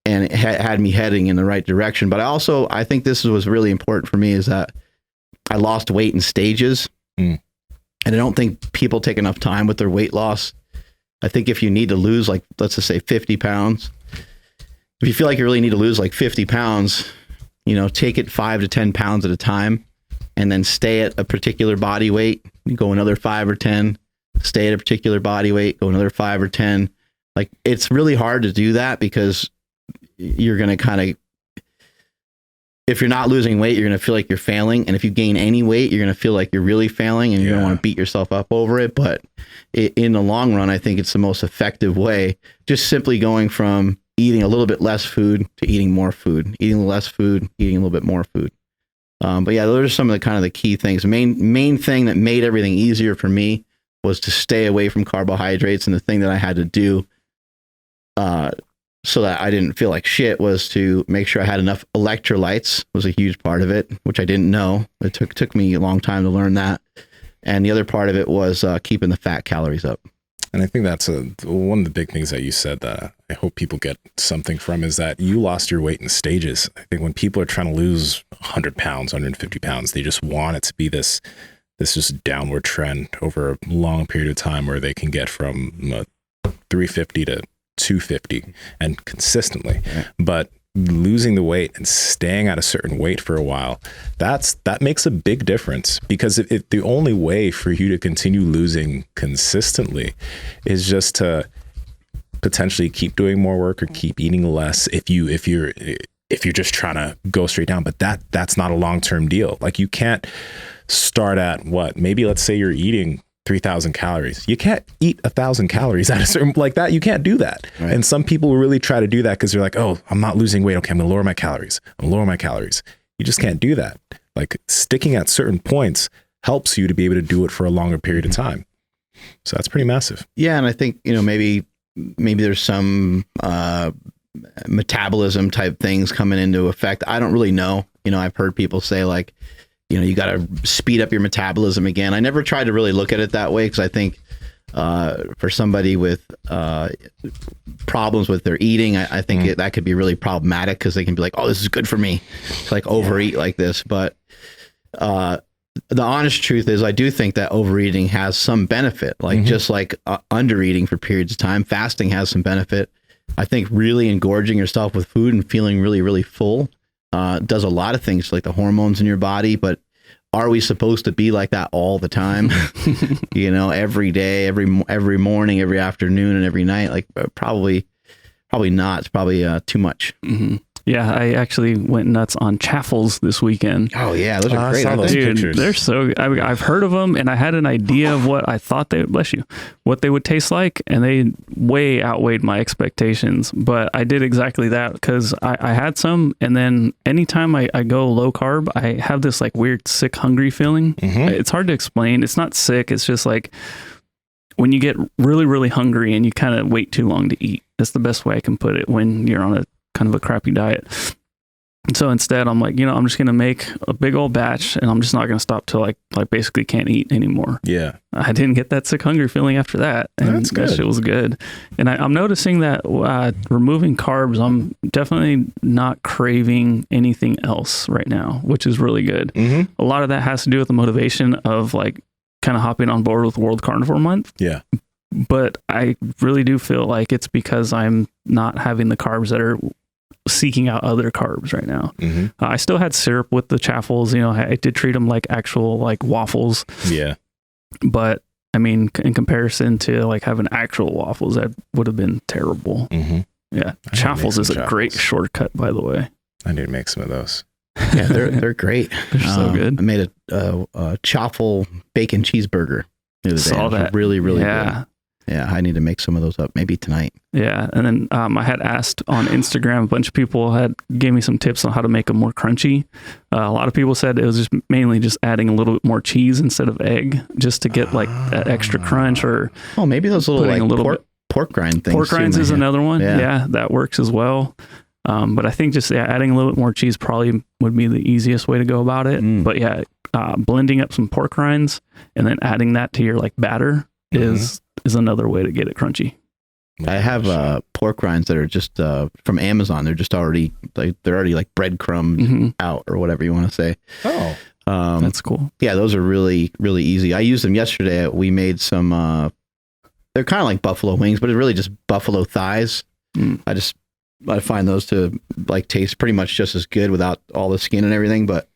and it had me heading in the right direction. But I think this was really important for me, is that I lost weight in stages. And I don't think people take enough time with their weight loss. I think if you need to lose, like, let's just say 50 pounds, if you feel like you really need to lose like 50 pounds, take it 5 to 10 pounds at a time, and then stay at a particular body weight. You go another 5 or 10, stay at a particular body weight, go another 5 or 10. Like, it's really hard to do that, because you're going to kind of, if you're not losing weight, you're going to feel like you're failing. And if you gain any weight, you're going to feel like you're really failing, and you're going to want to beat yourself up over it. But in the long run, I think it's the most effective way, just simply going from eating a little bit less food to eating more food, eating less food, eating a little bit more food. But yeah, those are some of the kind of the key things. The main thing that made everything easier for me was to stay away from carbohydrates. And the thing that I had to do, so that I didn't feel like shit, was to make sure I had enough electrolytes. Was a huge part of it, which I didn't know. It took me a long time to learn that. And the other part of it was keeping the fat calories up. And I think that's one of the big things that you said that I hope people get something from, is that you lost your weight in stages. I think when people are trying to lose 100 pounds, 150 pounds, they just want it to be this just downward trend over a long period of time, where they can get from 350 to 250 and consistently. But losing the weight and staying at a certain weight for a while, that makes a big difference, because if the only way for you to continue losing consistently is just to potentially keep doing more work or keep eating less, if you're just trying to go straight down. But that's not a long-term deal. Like, you can't start at maybe let's say you're eating 3,000 calories. You can't eat 1,000 calories at a certain like that. You can't do that. Right. And some people really try to do that because they're like, oh, I'm not losing weight. Okay, I'm gonna lower my calories. You just can't do that. Like, sticking at certain points helps you to be able to do it for a longer period of time. So that's pretty massive. Yeah, and I think maybe there's some metabolism type things coming into effect. I don't really know. I've heard people say like, you got to speed up your metabolism again. I never tried to really look at it that way, because I think for somebody with problems with their eating, I think that could be really problematic, because they can be like, oh, this is good for me to like overeat like this. But the honest truth is, I do think that overeating has some benefit, like just like undereating for periods of time. Fasting has some benefit. I think really engorging yourself with food and feeling really, really full does a lot of things, like the hormones in your body. But are we supposed to be like that all the time? Every day, every morning, every afternoon, and every night? Like, probably not. It's probably too much. Mm-hmm. Yeah, I actually went nuts on chaffles this weekend. Oh yeah, those are great. Dude, pictures. They're so. I've heard of them, and I had an idea of what I thought what they would taste like, and they way outweighed my expectations. But I did exactly that, because I had some, and then anytime I go low carb, I have this like weird sick, hungry feeling. It's hard to explain. It's not sick. It's just like, when you get really, really hungry and you kind of wait too long to eat. That's the best way I can put it when you're on a kind of a crappy diet. And so instead, I'm like, I'm just going to make a big old batch and I'm just not going to stop till like basically can't eat anymore. Yeah. I didn't get that sick hungry feeling after that. And That's good. That shit was good. And I'm noticing that removing carbs, I'm definitely not craving anything else right now, which is really good. Mm-hmm. A lot of that has to do with the motivation of like kind of hopping on board with World Carnivore Month. Yeah. But I really do feel like it's because I'm not having the carbs that are seeking out other carbs right now. Mm-hmm. I still had syrup with the chaffles. I did treat them like actual like waffles. Yeah. But I mean, in comparison to like having actual waffles, that would have been terrible. Mm-hmm. Yeah. Chaffles is a great shortcut, by the way. I need to make some of those. Yeah, they're great. They're so good. I made a chaffle bacon cheeseburger the other day. Saw that. Really, really yeah. good. Yeah, I need to make some of those up maybe tonight. Yeah, and then I had asked on Instagram, a bunch of people gave me some tips on how to make them more crunchy. A lot of people said it was just mainly just adding a little bit more cheese instead of egg, just to get like that extra crunch. Or maybe those little like pork rind things. Pork rinds is another one. Yeah. Yeah, that works as well. But I think just adding a little bit more cheese probably would be the easiest way to go about it. But yeah, blending up some pork rinds and then adding that to your like batter is another way to get it crunchy. I have pork rinds that are just from Amazon. They're just already like breadcrumbed out or whatever you want to say. Oh, that's cool. Yeah, those are really, really easy. I used them yesterday. We made some. They're kind of like buffalo wings, but it's really just buffalo thighs. I find those to like taste pretty much just as good without all the skin and everything. But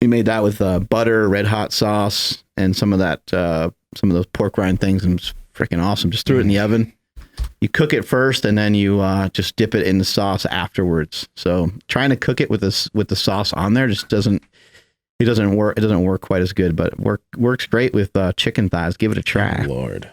we made that with butter, red hot sauce, and some of those pork rind things, and it was freaking awesome. Just threw it in the oven. You cook it first, and then you just dip it in the sauce afterwards. So trying to cook it with the sauce on there just doesn't work. It doesn't work quite as good, but it works great with chicken thighs. Give it a try. oh, Lord.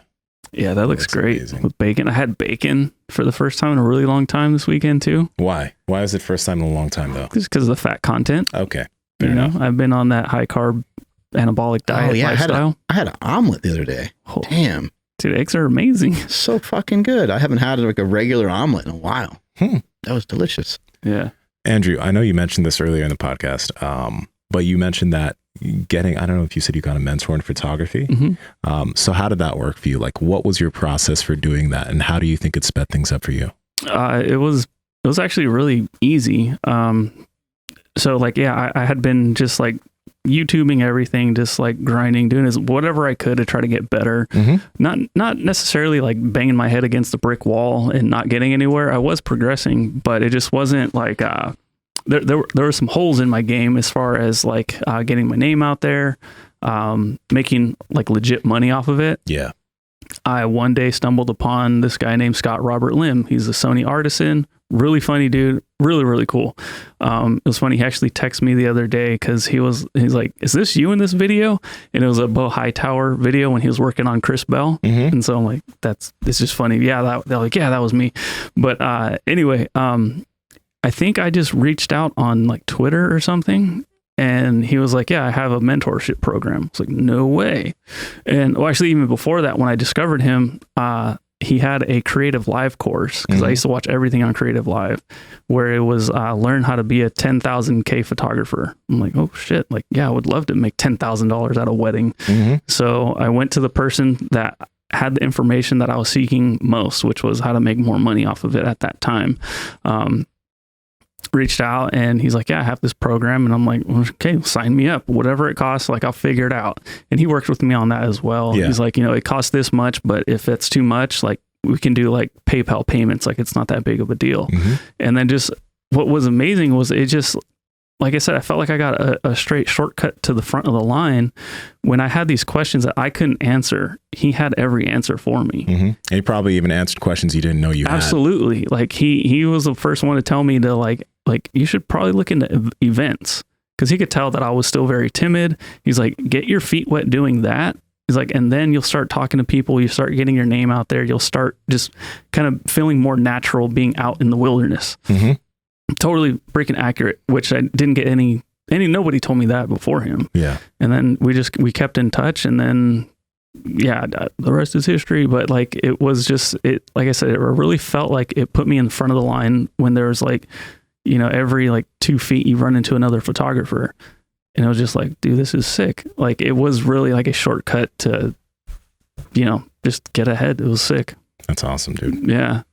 Yeah, that looks great amazing. with bacon. I had bacon for the first time in a really long time this weekend too. Why? Why was it first time in a long time though? Just because of the fat content. Okay. Fair enough. I've been on that high carb anabolic diet lifestyle. I had an omelet the other day. Oh, damn. Dude, eggs are amazing. So fucking good. I haven't had like a regular omelet in a while. That was delicious. Yeah. Andrew, I know you mentioned this earlier in the podcast, but you mentioned that I don't know if you said you got a mentor in photography. So how did that work for you? Like, what was your process for doing that? And how do you think it sped things up for you? It was actually really easy. So like, yeah, I had been just like YouTubing everything, just like grinding, doing whatever I could to try to get better. Not necessarily like banging my head against the brick wall and not getting anywhere. I was progressing, but it just wasn't like, there were some holes in my game as far as like getting my name out there, making like legit money off of it. Yeah. I one day stumbled upon this guy named Scott Robert Lim. He's a Sony artisan, really funny dude, really, really cool. It was funny. He actually texted me the other day because he's like, "Is this you in this video?" And it was a Bo Hightower video when he was working on Chris Bell. And so I'm like, it's just funny. Yeah, they're like, yeah, that was me. But anyway, I think I just reached out on like Twitter or something. And he was like, yeah, I have a mentorship program. It's like, no way. And well, actually, even before that, when I discovered him, he had a Creative Live course because I used to watch everything on Creative Live where it was learn how to be a 10,000K photographer. I'm like, oh shit. Like, yeah, I would love to make $10,000 at a wedding. So I went to the person that had the information that I was seeking most, which was how to make more money off of it at that time. Reached out and he's like, yeah, I have this program. And I'm like, okay, sign me up, whatever it costs, like I'll figure it out. And he worked with me on that as well. Yeah. He's like, it costs this much, but if it's too much, like we can do like PayPal payments. Like it's not that big of a deal. And then just what was amazing was it just, like I said, I felt like I got a straight shortcut to the front of the line. When I had these questions that I couldn't answer, he had every answer for me. And he probably even answered questions you didn't know you had. Absolutely. Like he was the first one to tell me to like you should probably look into events, because he could tell that I was still very timid. He's like, get your feet wet doing that. He's like, and then you'll start talking to people. You start getting your name out there. You'll start just kind of feeling more natural being out in the wilderness. Totally freaking accurate, which I didn't get nobody told me that before him. Yeah. And then we kept in touch, and then yeah, the rest is history. But like, it was just, like I said, it really felt like it put me in front of the line when there was like, every like 2 feet you run into another photographer. And it was just like, dude, this is sick. Like, it was really like a shortcut to, just get ahead. It was sick. That's awesome, dude. Yeah.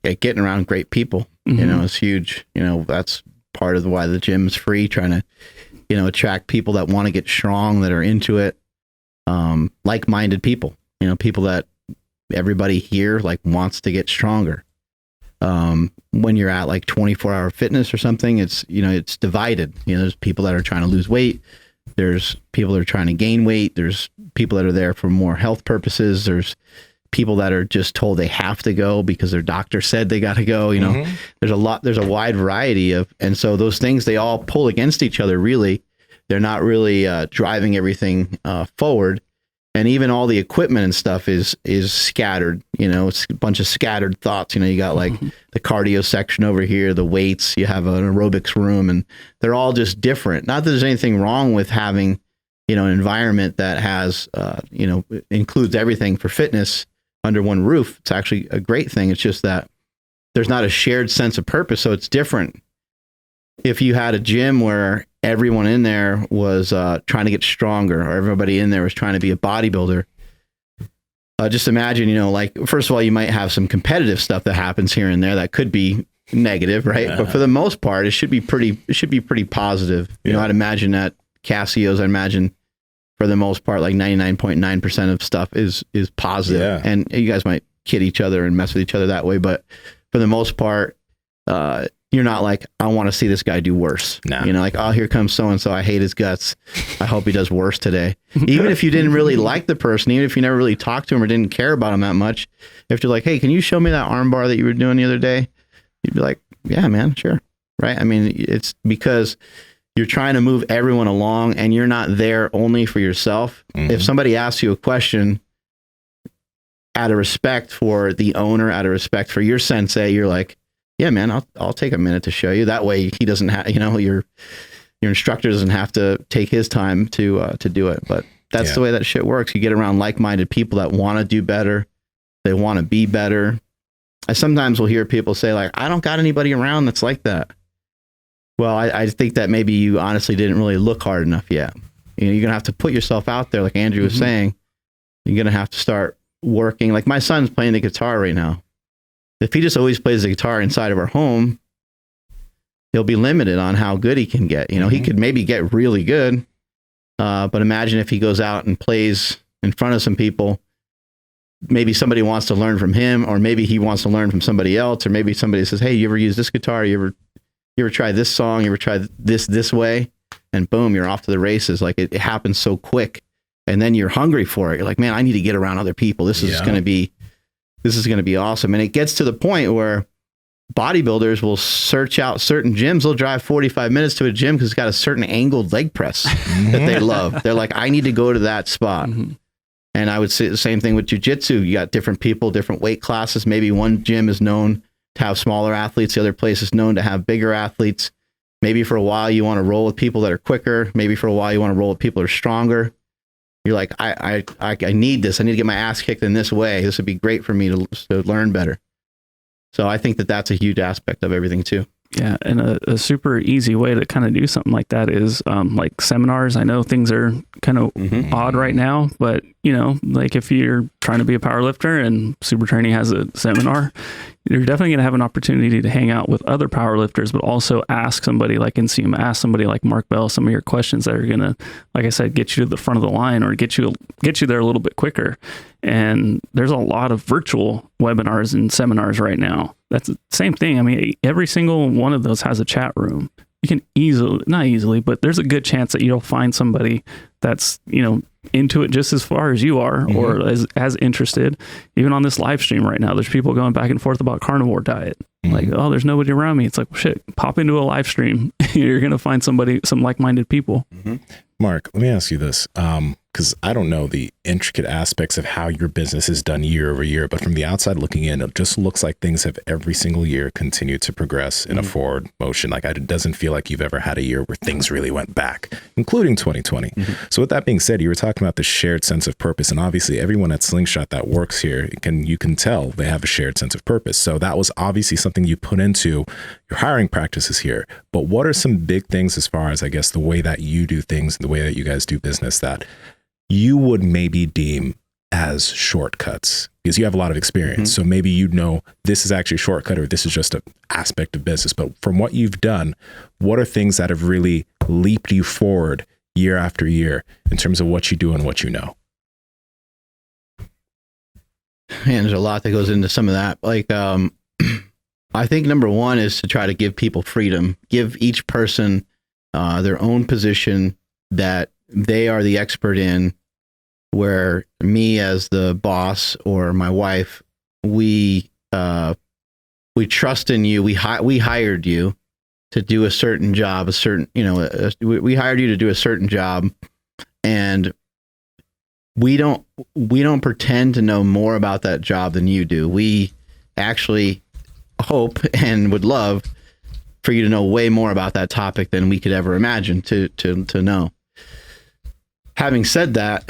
Yeah, getting around great people, is huge. That's part of why the gym's free, trying to, attract people that want to get strong, that are into it. Like-minded people, people that everybody here like wants to get stronger. When you're at like 24-hour fitness or something, it's divided. There's people that are trying to lose weight. There's people that are trying to gain weight. There's people that are there for more health purposes. There's people that are just told they have to go because their doctor said they got to go. There's a wide variety of, and so those things, they all pull against each other. Really, they're not really driving everything forward. And even all the equipment and stuff is scattered. It's a bunch of scattered thoughts. You got like the cardio section over here, the weights, you have an aerobics room, and they're all just different. Not that there's anything wrong with having, an environment that has, includes everything for fitness under one roof. It's actually a great thing. It's just that there's not a shared sense of purpose. So it's different. If you had a gym where everyone in there was trying to get stronger, or everybody in there was trying to be a bodybuilder, just imagine, like, first of all, you might have some competitive stuff that happens here and there that could be negative, right? Yeah. But for the most part, it should be pretty positive. I'd imagine at Casio's, I imagine for the most part, like 99.9% of stuff is positive. Yeah. And you guys might kid each other and mess with each other that way, but for the most part, you're not like, I want to see this guy do worse. Nah. Like, oh, here comes so-and-so. I hate his guts. I hope he does worse today. Even if you didn't really like the person, even if you never really talked to him or didn't care about him that much, if you're like, hey, can you show me that arm bar that you were doing the other day? You'd be like, yeah, man, sure. Right. I mean, it's because you're trying to move everyone along and you're not there only for yourself. If somebody asks you a question, out of respect for the owner, out of respect for your sensei, you're like, yeah, man, I'll take a minute to show you. That way he doesn't have, your instructor doesn't have to take his time to do it. But that's the way that shit works. You get around like-minded people that want to do better. They want to be better. I sometimes will hear people say like, I don't got anybody around that's like that. Well, I think that maybe you honestly didn't really look hard enough yet. You're going to have to put yourself out there. Like Andrew was saying, you're going to have to start working. Like my son's playing the guitar right now. If he just always plays the guitar inside of our home, he'll be limited on how good he can get. He could maybe get really good. But imagine if he goes out and plays in front of some people, maybe somebody wants to learn from him, or maybe he wants to learn from somebody else, or maybe somebody says, hey, you ever use this guitar? You ever try this song? You ever try this way? And boom, you're off to the races. Like it happens so quick. And then you're hungry for it. You're like, man, I need to get around other people. This is going to be awesome. And it gets to the point where bodybuilders will search out certain gyms. They'll drive 45 minutes to a gym because it's got a certain angled leg press that they love. They're like, I need to go to that spot. And I would say the same thing with jiu-jitsu. You got different people, different weight classes. Maybe one gym is known to have smaller athletes. The other place is known to have bigger athletes. Maybe for a while you want to roll with people that are quicker. Maybe for a while you want to roll with people that are stronger. You're like, I need this. I need to get my ass kicked in this way. This would be great for me to learn better. So I think that that's a huge aspect of everything too. Yeah. And a super easy way to kind of do something like that is like seminars. I know things are kind of odd right now, but like if you're trying to be a power lifter and Super Training has a seminar, you're definitely going to have an opportunity to hang out with other power lifters, but also ask somebody like Nsima, ask somebody like Mark Bell, some of your questions that are going to, like I said, get you to the front of the line or get you there a little bit quicker. And there's a lot of virtual webinars and seminars right now. That's the same thing. I mean, every single one of those has a chat room. You can not easily, but there's a good chance that you'll find somebody that's, into it just as far as you are, or as interested. Even on this live stream right now, there's people going back and forth about carnivore diet. Like, oh, there's nobody around me. It's like, well, shit, pop into a live stream. You're going to find some like-minded people. Mark, let me ask you this. Because because I don't know the intricate aspects of how your business is done year over year, but from the outside looking in, it just looks like things have every single year continued to progress in a forward motion. Like it doesn't feel like you've ever had a year where things really went back, including 2020. So with that being said, you were talking about the shared sense of purpose, and obviously everyone at Slingshot that works here, you can tell they have a shared sense of purpose. So that was obviously something you put into your hiring practices here. But what are some big things as far as, I guess, the way that you do things, the way that you guys do business that you would maybe deem as shortcuts? Because you have a lot of experience. So maybe you know this is actually a shortcut or this is just an aspect of business. But from what you've done, what are things that have really leaped you forward year after year in terms of what you do and what you know? Man, there's a lot that goes into some of that. Like, I think number one is to try to give people freedom, give each person their own position that they are the expert in, where me as the boss or my wife, we trust in you. We hired you to do a certain job, we hired you to do a certain job, and we don't pretend to know more about that job than you do. We actually hope and would love for you to know way more about that topic than we could ever imagine to know. Having said that,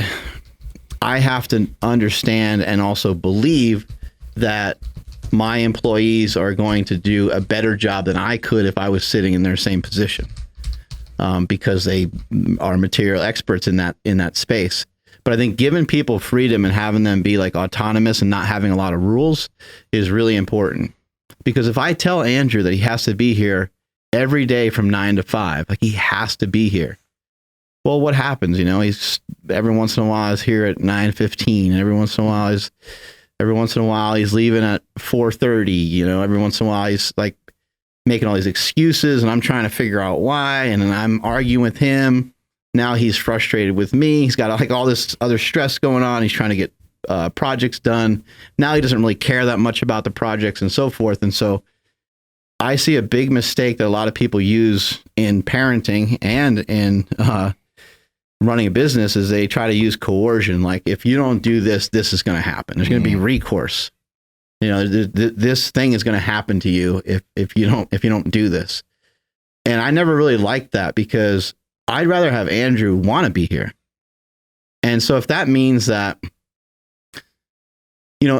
I have to understand and also believe that my employees are going to do a better job than I could if I was sitting in their same position, because they are material experts in that space. But I think giving people freedom and having them be like autonomous and not having a lot of rules is really important. Because if I tell Andrew that he has to be here every day from 9 to 5, like he has to be here, well, what happens? He's every once in a while he's here at 9:15, and every once in a while he's leaving at 4:30. Every once in a while he's like making all these excuses, and I'm trying to figure out why, and then I'm arguing with him. Now he's frustrated with me. He's got like all this other stress going on. He's trying to get projects done. Now he doesn't really care that much about the projects and so forth. And so I see a big mistake that a lot of people use in parenting and in running a business is they try to use coercion. Like, if you don't do this, this is going to happen. There's going to be recourse. This thing is going to happen to you if you don't do this. And I never really liked that, because I'd rather have Andrew want to be here. And so if that means that,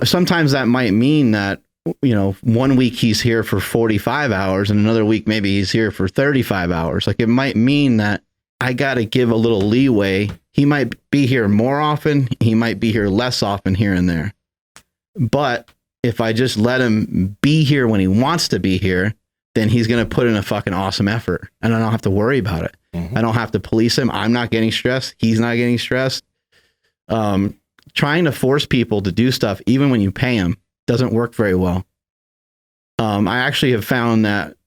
sometimes that might mean that, 1 week he's here for 45 hours and another week maybe he's here for 35 hours. Like, it might mean that I got to give a little leeway. He might be here more often. He might be here less often here and there. But if I just let him be here when he wants to be here, then he's going to put in a fucking awesome effort, and I don't have to worry about it. I don't have to police him. I'm not getting stressed. He's not getting stressed. Trying to force people to do stuff, even when you pay them, doesn't work very well. I actually have found that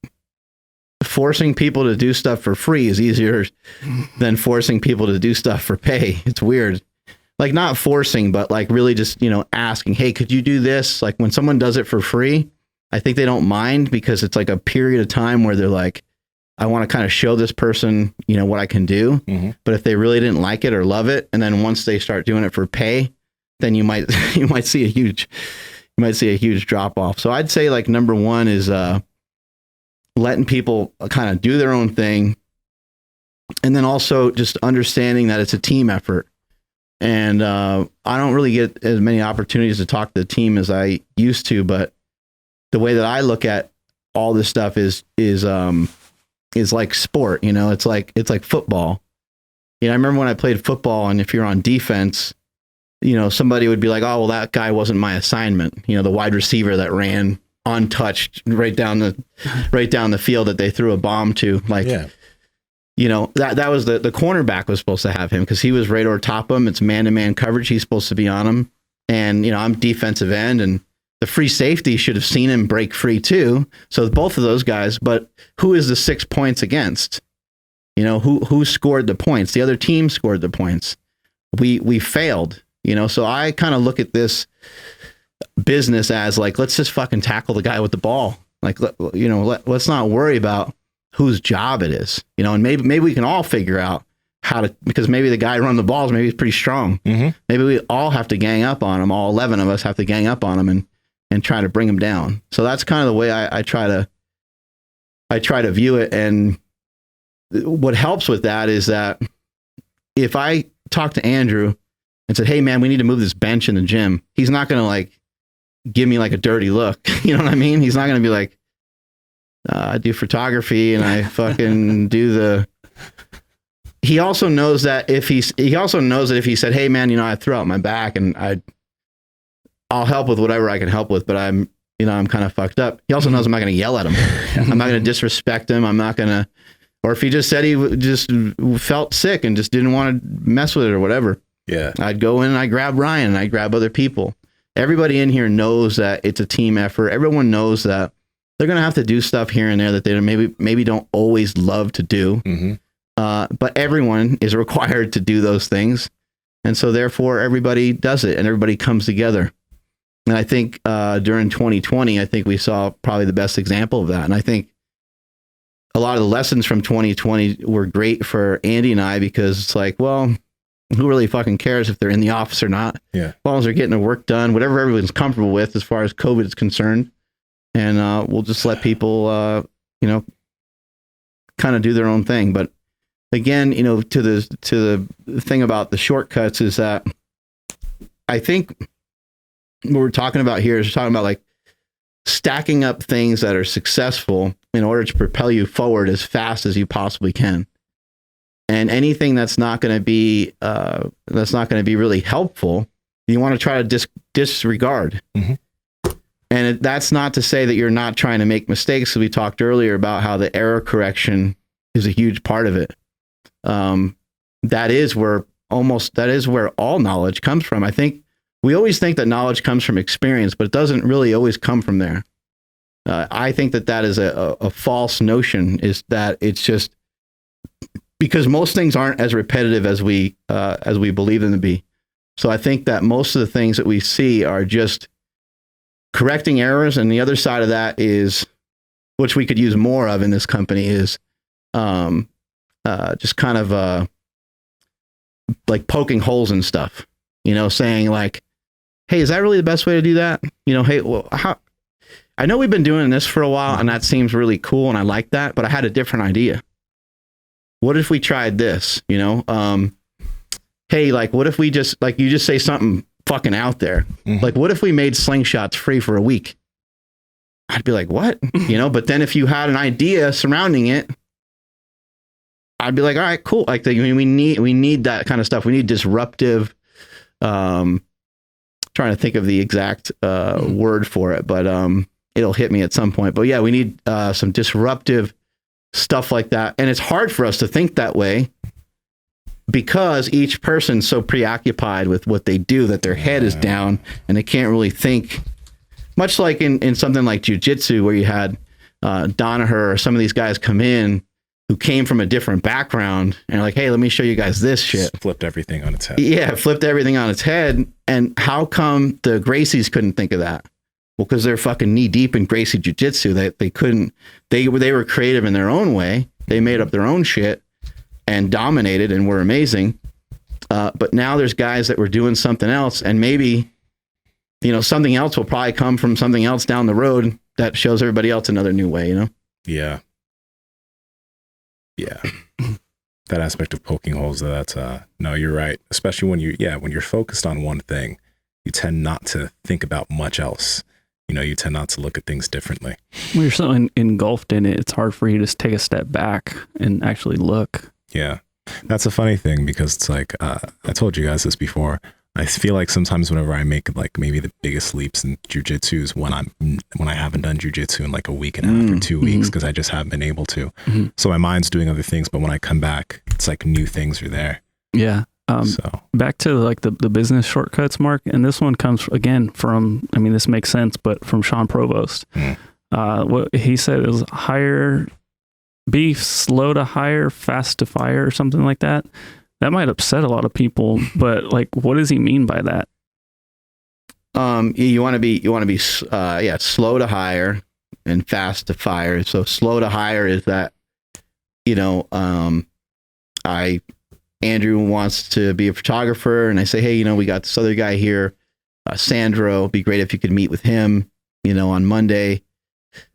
forcing people to do stuff for free is easier than forcing people to do stuff for pay. It's weird. Like, not forcing, but like really just, asking, hey, could you do this? Like, when someone does it for free, I think they don't mind, because it's like a period of time where they're like, I want to kind of show this person, what I can do. But if they really didn't like it or love it, and then once they start doing it for pay, then you might see a huge drop off. So I'd say, like, number one is letting people kind of do their own thing, and then also just understanding that it's a team effort. And I don't really get as many opportunities to talk to the team as I used to, but the way that I look at all this stuff is like sport. It's like football. I remember when I played football, and if you're on defense, somebody would be like, oh, well, that guy wasn't my assignment. The wide receiver that ran untouched right down the field that they threw a bomb to. Like, that was the cornerback was supposed to have him, because he was right over top of him. It's man-to-man coverage. He's supposed to be on him. And, I'm defensive end, and the free safety should have seen him break free too. So both of those guys, but who is the 6 points against? Who scored the points? The other team scored the points. We failed, so I kind of look at this business as like, let's just fucking tackle the guy with the ball. Like, let's not worry about whose job it is, and maybe we can all figure out because maybe the guy running the balls, maybe he's pretty strong. Maybe we all have to gang up on him. All 11 of us have to gang up on him and try to bring him down. So that's kind of the way I try to view it. And what helps with that is that if I talk to Andrew and said, hey man, we need to move this bench in the gym, he's not going to like give me like a dirty look. You know what I mean? He's not going to be like, I do photography and I fucking do the, he also knows that if he said, hey man, I threw out my back and I'll help with whatever I can help with, but I'm kind of fucked up. He also knows I'm not going to yell at him. I'm not going to disrespect him. I'm not going to, or if he just said he just felt sick and just didn't want to mess with it or whatever. Yeah. I'd go in and I'd grab Ryan and I'd grab other people. Everybody in here knows that it's a team effort. Everyone knows that they're going to have to do stuff here and there that they maybe don't always love to do. But everyone is required to do those things. And so therefore everybody does it and everybody comes together. And I think during 2020, I think we saw probably the best example of that. And I think a lot of the lessons from 2020 were great for Andy and I, because it's like, well, who really fucking cares if they're in the office or not? Yeah. As long as they're getting their work done, whatever everyone's comfortable with as far as COVID is concerned. And we'll just let people, kind of do their own thing. But again, to the thing about the shortcuts is that I think what we're talking about here is we're talking about like stacking up things that are successful in order to propel you forward as fast as you possibly can. And anything that's not going to be really helpful, you want to try to disregard. And that's not to say that you're not trying to make mistakes. We talked earlier about how the error correction is a huge part of it. That is where all knowledge comes from. I think we always think that knowledge comes from experience, but it doesn't really always come from there. I think that is a false notion, is that it's just because most things aren't as repetitive as we believe them to be. So I think that most of the things that we see are just correcting errors. And the other side of that is, which we could use more of in this company, is just kind of like poking holes in stuff, saying like, hey, is that really the best way to do that? Hey, well, I know we've been doing this for a while and that seems really cool and I like that, but I had a different idea. What if we tried this? Hey, like, what if we just, like, you just say something fucking out there? Like, what if we made slingshots free for a week? I'd be like, what? But then if you had an idea surrounding it, I'd be like, all right, cool. Like, we need that kind of stuff. We need disruptive, trying to think of the exact word for it, but it'll hit me at some point. But yeah, we need some disruptive stuff like that. And it's hard for us to think that way because each person's so preoccupied with what they do that their head is down and they can't really think. Much like in something like jiu-jitsu, where you had Danaher or some of these guys come in who came from a different background and like, hey, let me show you guys this shit. Flipped everything on its head. Yeah, flipped everything on its head. And how come the Gracies couldn't think of that? Well, because they're fucking knee deep in Gracie jiu-jitsu. They couldn't, they were creative in their own way. They made up their own shit and dominated and were amazing. But now there's guys that were doing something else, and maybe, something else will probably come from something else down the road that shows everybody else another new way, Yeah. Yeah. That aspect of poking holes, that's, no, you're right. Especially when you're focused on one thing, you tend not to think about much else. You tend not to look at things differently. When you're so engulfed in it, it's hard for you to just take a step back and actually look. Yeah. That's a funny thing, because it's like, I told you guys this before. I feel like sometimes whenever I make like maybe the biggest leaps in jujitsu is when I haven't done jujitsu in like a week and a half or 2 weeks, because I just haven't been able to. So my mind's doing other things, but when I come back, it's like new things are there. Yeah. Back to like the business shortcuts, Mark, and this one comes again from, this makes sense, but from Sean Provost. What he said is be slow to hire, fast to fire, or something like that. That might upset a lot of people, but like, what does he mean by that? You want to be slow to hire and fast to fire. So slow to hire is that, Andrew wants to be a photographer, and I say, hey, we got this other guy here, Sandro. It'd be great if you could meet with him, on Monday,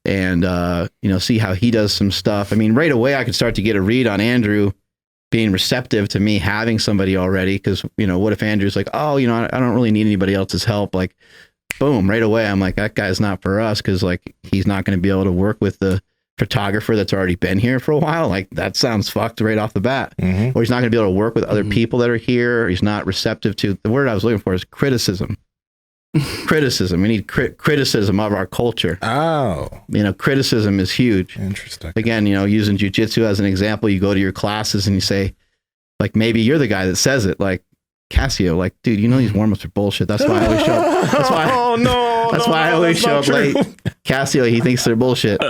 and see how he does some stuff. I mean, right away I could start to get a read on Andrew being receptive to me having somebody already, because what if Andrew's like, oh, I don't really need anybody else's help, like boom, right away I'm like, that guy's not for us, because like he's not going to be able to work with the photographer that's already been here for a while. Like that sounds fucked right off the bat. Or he's not going to be able to work with other people that are here, or he's not receptive to the word I was looking for is criticism. Criticism. We need criticism of our culture. Oh, criticism is huge. Interesting. Again, using jujitsu as an example, you go to your classes and you say, like, maybe you're the guy that says it, like, Cassio, like, dude, these warm-ups are bullshit. That's why I always show up. That's why. Oh no. That's why I always show up late. Cassio, he thinks they're bullshit.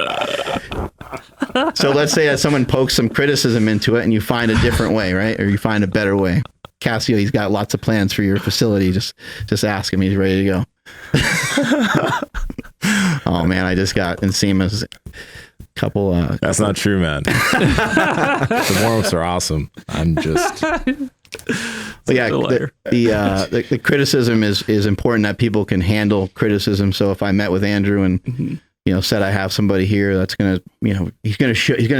So let's say that someone pokes some criticism into it and you find a different way, right? Or you find a better way. Cassio, he's got lots of plans for your facility. Just ask him. He's ready to go. Oh man, I just got Nsima's couple. That's not true, man. The warm-ups are awesome. I'm just. But yeah, the criticism is important, that people can handle criticism. So if I met with Andrew and said I have somebody here that's gonna he's gonna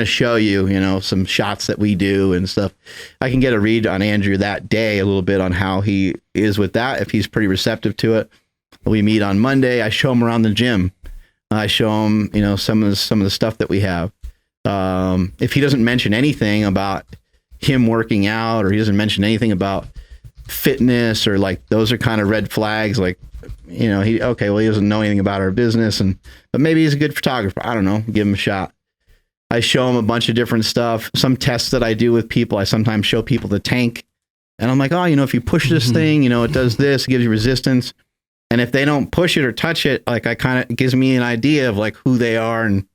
show you some shots that we do and stuff, I can get a read on Andrew that day a little bit on how he is with that. If he's pretty receptive to it, we meet on Monday. I show him around the gym. I show him some of the stuff that we have. If he doesn't mention anything about him working out, or he doesn't mention anything about fitness, or like those are kind of red flags, like he doesn't know anything about our business, but maybe he's a good photographer. I don't know, give him a shot. I show him a bunch of different stuff. Some tests that I do with people, I sometimes show people the tank, and I'm like, oh, if you push this thing, it does this, it gives you resistance. And if they don't push it or touch it, like it gives me an idea of like who they are. And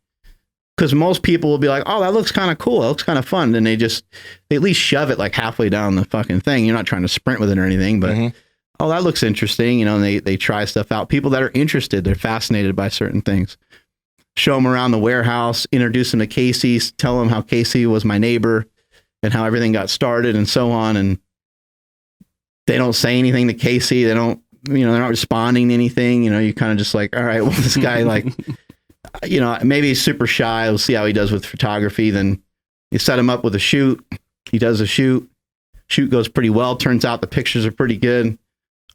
because most people will be like, oh, that looks kind of cool, that looks kind of fun, and they at least shove it like halfway down the fucking thing. You're not trying to sprint with it or anything, but oh, that looks interesting, and they try stuff out. People that are interested, they're fascinated by certain things. Show them around the warehouse, introduce them to Casey, tell them how Casey was my neighbor and how everything got started and so on. And they don't say anything to Casey. They don't, they're not responding to anything. You kind of just like, all right, well, this guy, like, maybe he's super shy. We'll see how he does with photography. Then you set him up with a shoot. He does a shoot. Shoot goes pretty well. Turns out the pictures are pretty good.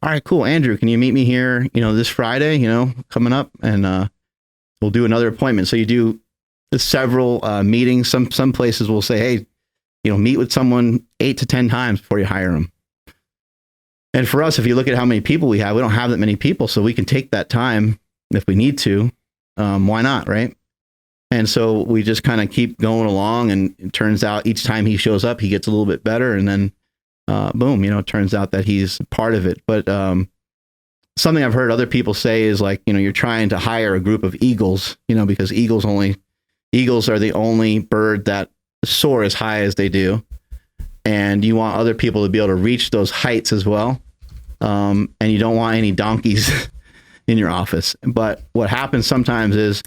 All right, cool. Andrew, can you meet me here, this Friday, coming up, and we'll do another appointment. So you do several meetings. Some places will say, hey, meet with someone 8 to 10 times before you hire them. And for us, if you look at how many people we don't have that many people, so we can take that time if we need to. Why not, right? And so we just kind of keep going along, and it turns out each time he shows up, he gets a little bit better, and then boom, it turns out that he's part of it. But something I've heard other people say is like, you're trying to hire a group of eagles, because eagles are the only bird that soar as high as they do. And you want other people to be able to reach those heights as well. And you don't want any donkeys in your office. But what happens sometimes is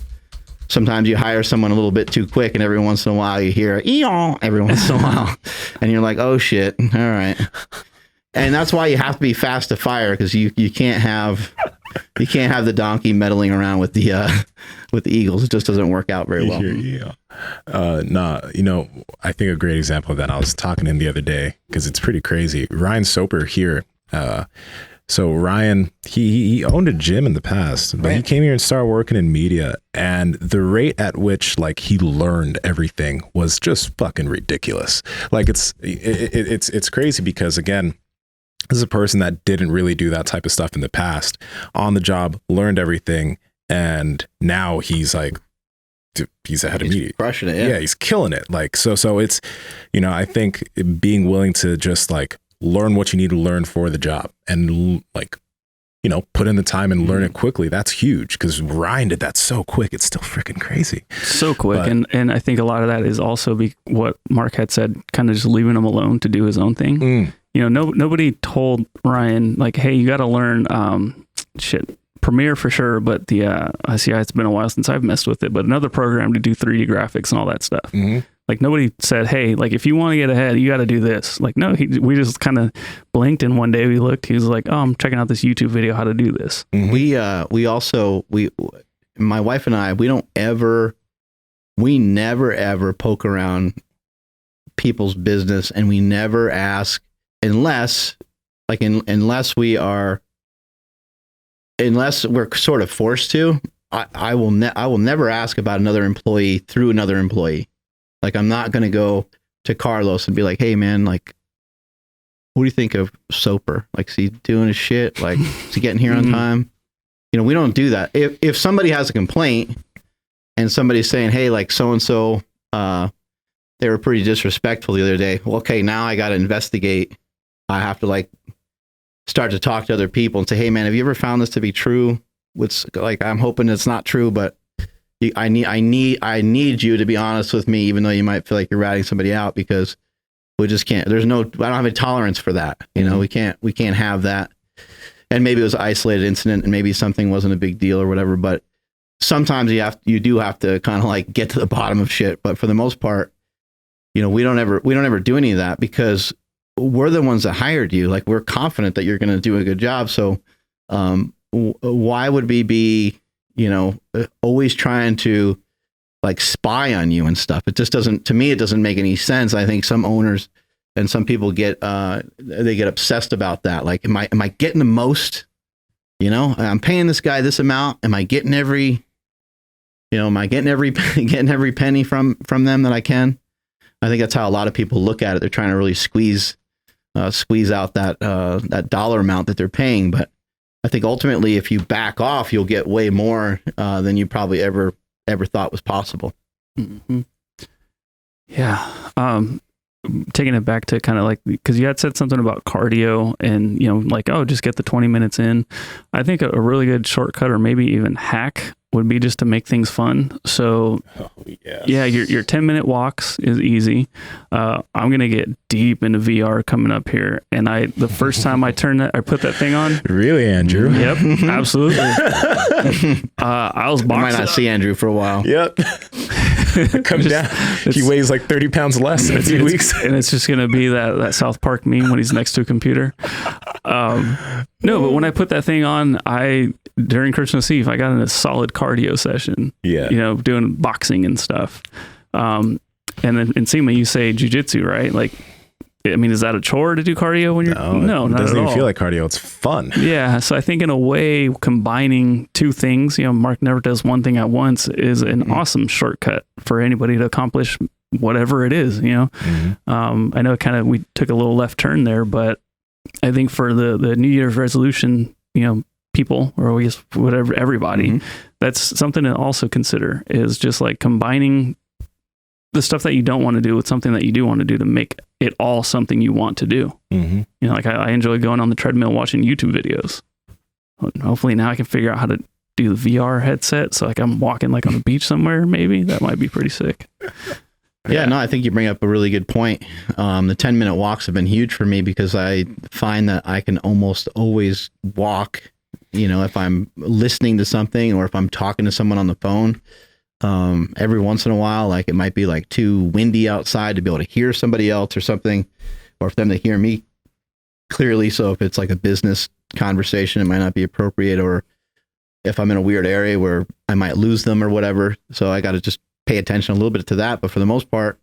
you hire someone a little bit too quick, and every once in a while you hear "eeyaw" every once in a while, and you're like, oh shit, all right. And that's why you have to be fast to fire, because you can't have the donkey meddling around with the eagles. It just doesn't work out very well. Yeah. I think a great example of that, I was talking to him the other day, because it's pretty crazy. Ryan Soper here. So Ryan, he owned a gym in the past, but he came here and started working in media, and the rate at which like he learned everything was just fucking ridiculous. Like it's crazy, because again, this is a person that didn't really do that type of stuff in the past. On the job, learned everything, and now he's like, he's ahead of me. Crushing it. Yeah, he's killing it. Like so it's, I think being willing to just like learn what you need to learn for the job, and like, put in the time and learn it quickly. That's huge, because Ryan did that so quick. It's still freaking crazy. So quick. And I think a lot of that is also what Mark had said, kind of just leaving him alone to do his own thing. Nobody told Ryan like, hey, you got to learn Premiere for sure, but the it's been a while since I've messed with it, but another program to do 3D graphics and all that stuff. Like nobody said, hey, like if you want to get ahead, you got to do this. Like, no, we just kind of blinked, and one day we looked, he was like, oh, I'm checking out this YouTube video, how to do this. We my wife and I, we never ever poke around people's business, and we never ask unless we're sort of forced to. I will never ask about another employee through another employee. Like, I'm not going to go to Carlos and be like, hey man, like, what do you think of Soper? Like, is he doing his shit? Like, is he getting here on time? You know, we don't do that. If somebody has a complaint and somebody's saying, hey, like so-and-so, they were pretty disrespectful the other day. Well, okay, now I got to investigate. I have to like start to talk to other people and say, hey man, have you ever found this to be true? What's like, I'm hoping it's not true, but I need you to be honest with me, even though you might feel like you're ratting somebody out, because we just can't, I don't have a tolerance for that. You know, we can't have that. And maybe it was an isolated incident and maybe something wasn't a big deal or whatever, but sometimes you do have to kind of like get to the bottom of shit. But for the most part, you know, we don't ever do any of that, because we're the ones that hired you. Like, we're confident that you're going to do a good job. So, why would we be, you know, always trying to like spy on you and stuff? It just doesn't, to me, it doesn't make any sense. I think some owners and some people get obsessed about that. Like, am I getting the most? You know, I'm paying this guy this amount. Am I getting every penny from them that I can? I think that's how a lot of people look at it. They're trying to really squeeze out that dollar amount that they're paying. But I think ultimately, if you back off, you'll get way more than you probably ever thought was possible. Mm-hmm. Yeah. Taking it back to kind of like, because you had said something about cardio and, you know, like, oh, just get the 20 minutes in. I think a really good shortcut, or maybe even hack, would be just to make things fun. So yeah, your 10-minute walks is easy. I'm going to get deep into VR coming up here. And the first time I put that thing on. Really, Andrew? Yep, absolutely. I was boxing. You might not see Andrew for a while. Yep. Come down. He weighs like 30 pounds less in a few weeks. And it's just going to be that South Park meme when he's next to a computer. No, but when I put that thing on, during Christmas Eve, I got in a solid cardio session. Yeah. You know, doing boxing and stuff. And then in Nsima, you say jujitsu, right? Like, I mean, is that a chore to do cardio when you're... No, not at all. It doesn't even feel like cardio. It's fun. Yeah. So I think in a way, combining two things, you know, Mark never does one thing at once, is an awesome shortcut for anybody to accomplish whatever it is, you know? I know we took a little left turn there, but I think for the New Year's resolution, you know, people, or I guess whatever, everybody, that's something to also consider, is just like combining the stuff that you don't want to do with something that you do want to do, to make it all something you want to do. You know, like I enjoy going on the treadmill watching YouTube videos. Hopefully now I can figure out how to do the VR headset, so like I'm walking like on a beach somewhere. Maybe that might be pretty sick. Yeah, no, I think you bring up a really good point. The 10-minute walks have been huge for me, because I find that I can almost always walk, you know, if I'm listening to something or if I'm talking to someone on the phone. Every once in a while, like it might be like too windy outside to be able to hear somebody else or something, or for them to hear me clearly. So if it's like a business conversation, it might not be appropriate, or if I'm in a weird area where I might lose them or whatever. So I got to just pay attention a little bit to that. But for the most part,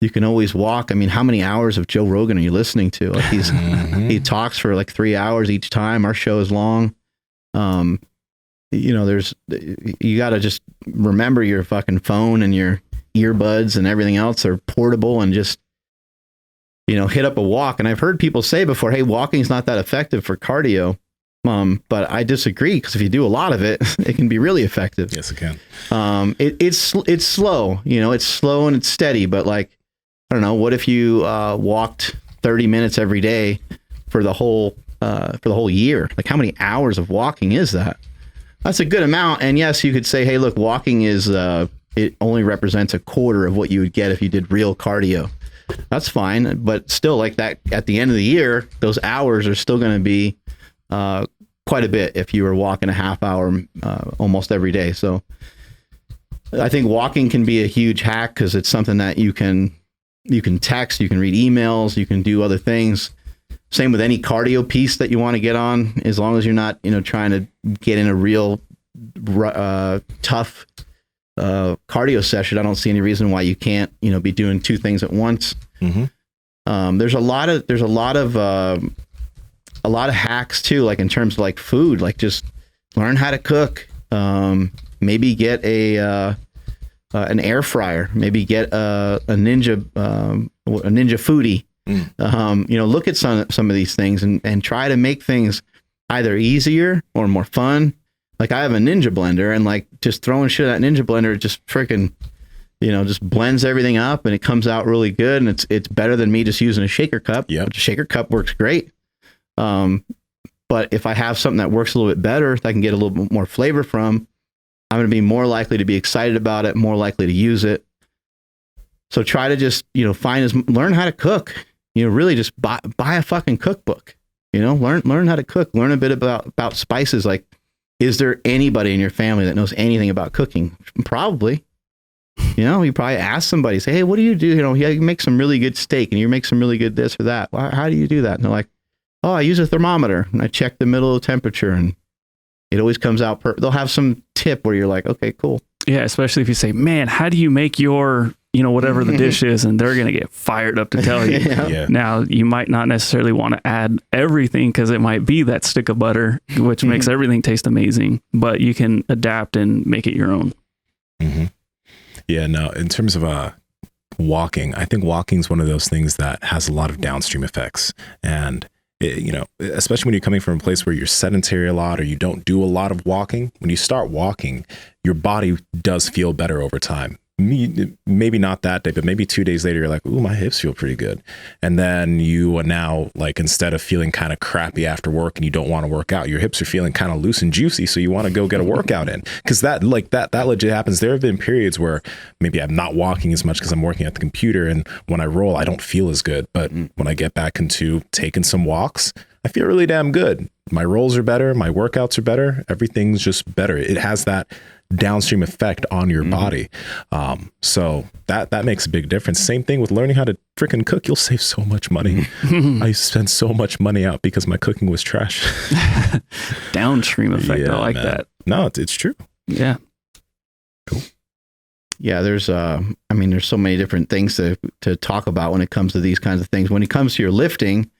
you can always walk. I mean, how many hours of Joe Rogan are you listening to? Like he talks for like 3 hours each time. Our show is long. You know, you got to just remember your fucking phone and your earbuds and everything else are portable, and just, you know, hit up a walk. And I've heard people say before, hey, walking is not that effective for cardio. But I disagree, because if you do a lot of it, it can be really effective. Yes, it can. It's slow, you know, it's slow and it's steady, but like, I don't know, what if you walked 30 minutes every day for the whole year? Like, how many hours of walking is that? That's a good amount. And yes, you could say, hey, look, walking is, it only represents a quarter of what you would get if you did real cardio. That's fine. But still, like that, at the end of the year, those hours are still going to be quite a bit if you were walking a half hour almost every day. So I think walking can be a huge hack because it's something that you can text, you can read emails, you can do other things. Same with any cardio piece that you want to get on, as long as you're not, trying to get in a real tough cardio session. I don't see any reason why you can't, be doing two things at once. Mm-hmm. There's a lot of hacks too, like in terms of like food, like just learn how to cook. Maybe get an air fryer. Maybe get a Ninja Foodie. Look at some of these things and try to make things either easier or more fun. Like I have a Ninja blender, and like just throwing shit at that Ninja blender just freaking, just blends everything up and it comes out really good. And it's better than me just using a shaker cup. Yeah, a shaker cup works great. But if I have something that works a little bit better, that I can get a little bit more flavor from, I'm going to be more likely to be excited about it, more likely to use it. So try to just, learn how to cook. Really just buy a fucking cookbook. Learn how to cook. Learn a bit about spices. Like, is there anybody in your family that knows anything about cooking? Probably. You probably ask somebody, say, hey, what do you do? You make some really good steak and you make some really good this or that. Well, how do you do that? And they're like, oh, I use a thermometer and I check the middle of the temperature and it always comes out. They'll have some tip where you're like, okay, cool. Yeah. Especially if you say, man, how do you make your, whatever the dish is, and they're going to get fired up to tell you. Yeah. Now, you might not necessarily want to add everything because it might be that stick of butter, which makes everything taste amazing, but you can adapt and make it your own. Mm-hmm. Yeah, no, in terms of walking, I think walking is one of those things that has a lot of downstream effects. And, especially when you're coming from a place where you're sedentary a lot or you don't do a lot of walking, when you start walking, your body does feel better over time. Maybe not that day, but maybe 2 days later, you're like, ooh, my hips feel pretty good. And then you are now, like, instead of feeling kind of crappy after work and you don't want to work out, your hips are feeling kind of loose and juicy. So you want to go get a workout in, because that legit happens. There have been periods where maybe I'm not walking as much because I'm working at the computer. And when I roll, I don't feel as good. But when I get back into taking some walks, I feel really damn good. My rolls are better. My workouts are better. Everything's just better. It has that downstream effect on your body. So that makes a big difference. Same thing with learning how to freaking cook. You'll save so much money. I spent so much money out because my cooking was trash. Downstream effect. Yeah, I like that. No, it's true. Yeah. Cool. Yeah, there's there's so many different things to talk about when it comes to these kinds of things. When it comes to your lifting,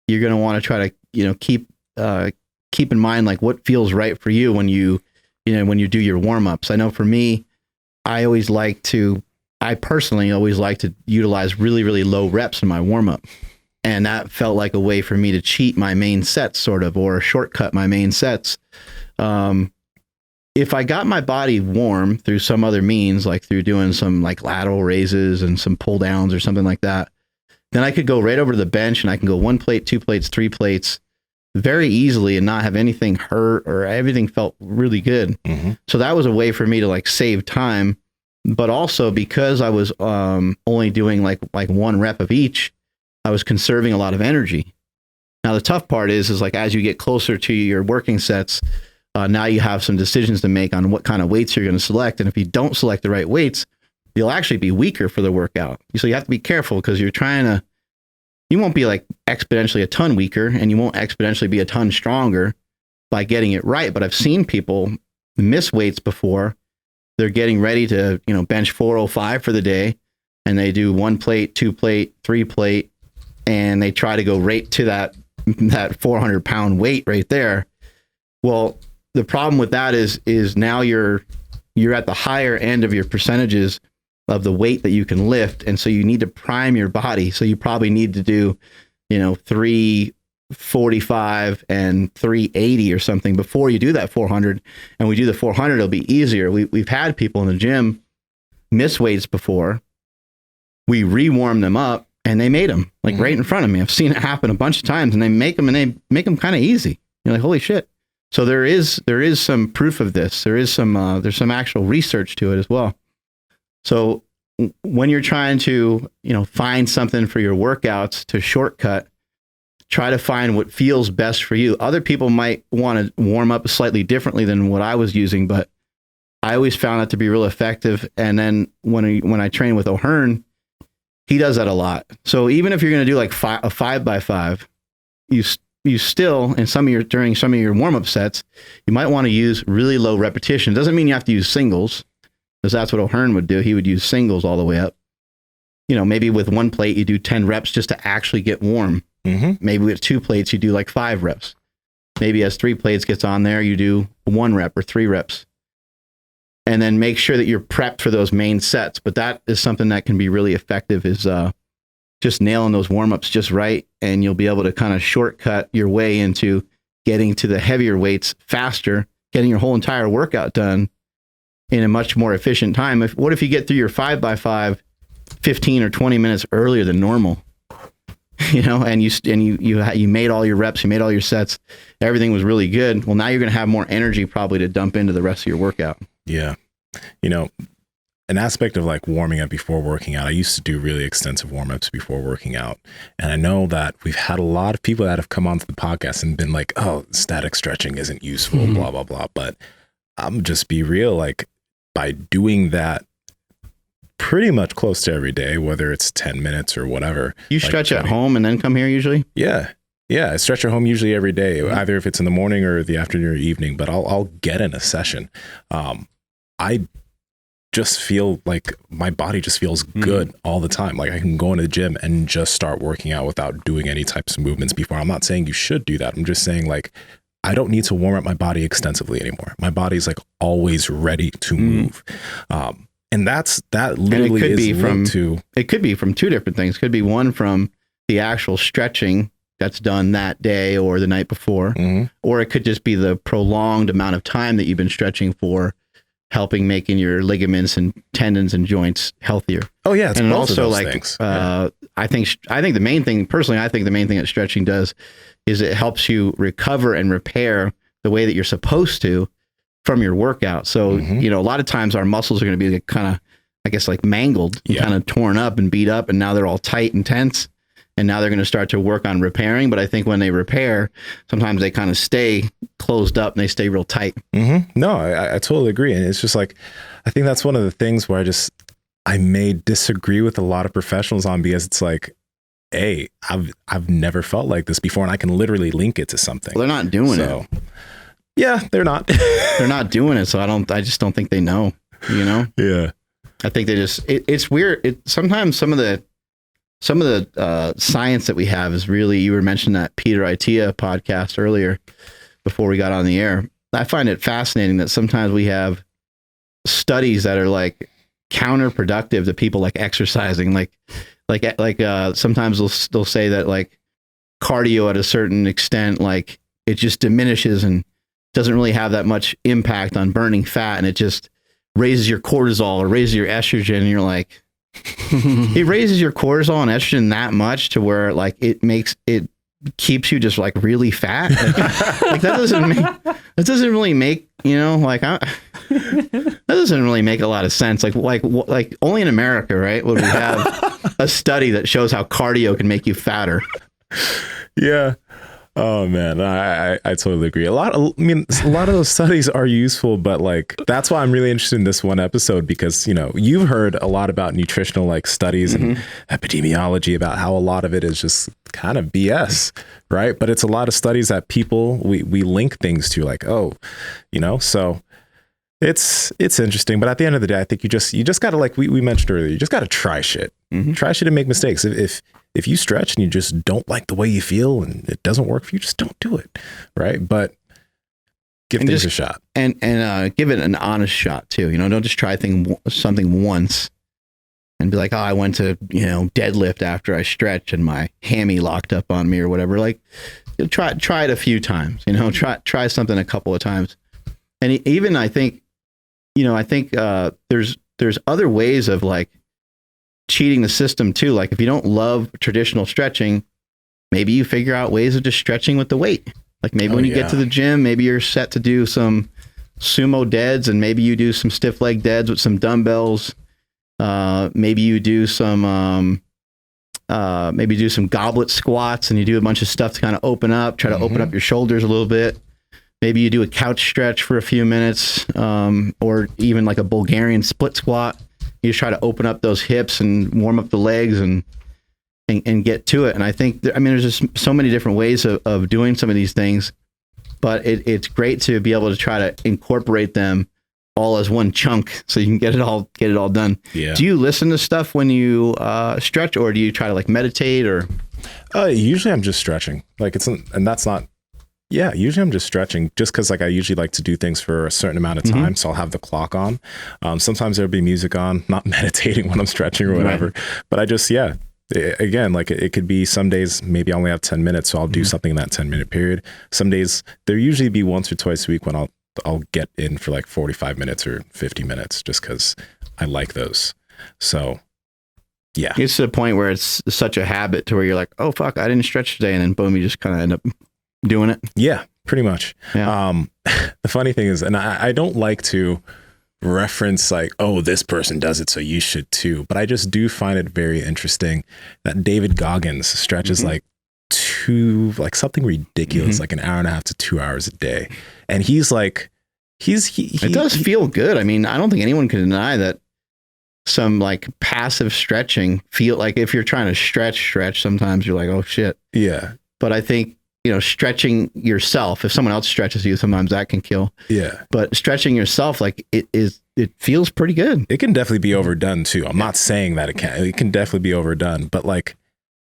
you're going to want to try to, keep in mind like what feels right for you when you do your warm-ups. I know for me, I personally always like to utilize really, really low reps in my warm-up. And that felt like a way for me to cheat my main sets sort of, or shortcut my main sets. If I got my body warm through some other means, like through doing some like lateral raises and some pull downs or something like that, then I could go right over to the bench and I can go 1 plate, 2 plates, 3 plates very easily and not have anything hurt, or everything felt really good. Mm-hmm. So that was a way for me to like save time, but also because I was only doing like 1 rep of each, I was conserving a lot of energy. Now the tough part is like as you get closer to your working sets, now you have some decisions to make on what kind of weights you're going to select. And if you don't select the right weights, you'll actually be weaker for the workout. So you have to be careful because you won't be like exponentially a ton weaker and you won't exponentially be a ton stronger by getting it right. But I've seen people miss weights before. They're getting ready to, bench 405 for the day, and they do 1 plate, 2 plate, 3 plate, and they try to go right to that 400-pound weight right there. Well, the problem with that is now you're at the higher end of your percentages of the weight that you can lift. And so you need to prime your body. So you probably need to do, 345 and 380 or something before you do that 400. And we do the 400, it'll be easier. We've had people in the gym miss weights before. We rewarm them up and they made them like right in front of me. I've seen it happen a bunch of times, and they make them kind of easy. You're like, holy shit. So there is some proof of this. There's some actual research to it as well. So when you're trying to, find something for your workouts to shortcut, try to find what feels best for you. Other people might want to warm up slightly differently than what I was using, but I always found that to be real effective. And then when I train with O'Hearn, he does that a lot. So even if you're going to do like a 5x5, you still, during some of your warm-up sets, you might want to use really low repetition. Doesn't mean you have to use singles, because that's what O'Hearn would do. He would use singles all the way up. Maybe with one plate, you do 10 reps just to actually get warm. Mm-hmm. Maybe with 2 plates, you do like 5 reps. Maybe as 3 plates gets on there, you do 1 rep or 3 reps. And then make sure that you're prepped for those main sets. But that is something that can be really effective, is just nailing those warm-ups just right. And you'll be able to kind of shortcut your way into getting to the heavier weights faster, getting your whole entire workout done in a much more efficient time. What if you get through your 5x5 15 or 20 minutes earlier than normal? And you made all your reps, you made all your sets, everything was really good. Well, now you're going to have more energy probably to dump into the rest of your workout. Yeah. An aspect of like warming up before working out, I used to do really extensive warm-ups before working out. And I know that we've had a lot of people that have come onto the podcast and been like, oh, static stretching isn't useful, blah, blah, blah. But I'm just be real, like by doing that pretty much close to every day, whether it's 10 minutes or whatever. You stretch at home and then come here usually? Yeah. Yeah. I stretch at home usually every day, either if it's in the morning or the afternoon or evening, but I'll get in a session. I just feel like my body just feels good all the time. Like I can go into the gym and just start working out without doing any types of movements before. I'm not saying you should do that. I'm just saying like, I don't need to warm up my body extensively anymore. My body's like always ready to move. And that literally it could be from 2 different things. It could be one from the actual stretching that's done that day or the night before, or it could just be the prolonged amount of time that you've been stretching for, helping making your ligaments and tendons and joints healthier. Oh yeah. And also like, I think the main thing that stretching does is it helps you recover and repair the way that you're supposed to from your workout. So, a lot of times our muscles are going to be kind of, I guess, like mangled, kind of torn up and beat up, and now they're all tight and tense. And now they're going to start to work on repairing. But I think when they repair, sometimes they kind of stay closed up and they stay real tight. No, I totally agree. And it's just like, I think that's one of the things where I may disagree with a lot of professionals on, because it's like, hey, I've never felt like this before, and I can literally link it to something. Well, they're not doing it. Yeah, they're not. They're not doing it. So I just don't think they know, Yeah. I think they just, it's weird. Sometimes some of the science that we have is really, you were mentioning that Peter Itea podcast earlier before we got on the air. I find it fascinating that sometimes we have studies that are like counterproductive to people like exercising, like sometimes they'll say that like cardio at a certain extent, like it just diminishes and doesn't really have that much impact on burning fat, and it just raises your cortisol or raises your estrogen, and you're like, it raises your cortisol and estrogen that much to where like it keeps you just like really fat. Like that doesn't really make that doesn't really make a lot of sense. Like only in America, right, would we have a study that shows how cardio can make you fatter. Yeah. Oh man, I totally agree. A lot of those studies are useful, but like that's why I'm really interested in this one episode, because you've heard a lot about nutritional like studies and epidemiology about how a lot of it is just kind of BS, right? But it's a lot of studies that we link things to, like, so it's interesting. But at the end of the day, I think you just gotta, like we mentioned earlier, you just gotta try shit. Try shit and make mistakes. If you stretch and you just don't like the way you feel and it doesn't work for you, just don't do it. Right. But give things a shot, and give it an honest shot too. Don't just try something once and be like, oh, I went to, deadlift after I stretched and my hammy locked up on me or whatever. Like try it a few times, try something a couple of times. And even I think there's other ways of like cheating the system too. Like if you don't love traditional stretching, maybe you figure out ways of just stretching with the weight. Like maybe when you get to the gym, maybe you're set to do some sumo deads, and maybe you do some stiff leg deads with some dumbbells. Maybe you do some goblet squats, and you do a bunch of stuff to kind of open up, try to open up your shoulders a little bit. Maybe you do a couch stretch for a few minutes, or even like a Bulgarian split squat. You just try to open up those hips and warm up the legs and get to it. And I think, there's just so many different ways of doing some of these things, but it's great to be able to try to incorporate them all as one chunk so you can get it all done. Yeah. Do you listen to stuff when you stretch, or do you try to like meditate, or? Usually I'm just stretching. Usually I'm just stretching just because like I usually like to do things for a certain amount of time. So I'll have the clock on. Sometimes there'll be music on, not meditating when I'm stretching or whatever. Right. But I just, again, like it could be some days, maybe I only have 10 minutes. So I'll do something in that 10-minute period. Some days there usually be once or twice a week when I'll get in for like 45 minutes or 50 minutes just because I like those. So yeah. It's to the point where it's such a habit to where you're like, oh fuck, I didn't stretch today. And then boom, you just kind of end up doing it. Yeah, pretty much. Yeah. The funny thing is, and I don't like to reference like, oh, this person does it, so you should too. But I just do find it very interesting that David Goggins stretches like something ridiculous, like an hour and a half to 2 hours a day. And he's like, it does feel good. I mean, I don't think anyone can deny that some like passive stretching feel like if you're trying to stretch, sometimes you're like, oh shit. Yeah. But I think, stretching yourself, if someone else stretches you, sometimes that can kill. Yeah. But stretching yourself, like it feels pretty good. It can definitely be overdone too. I'm not saying that it can definitely be overdone, but like,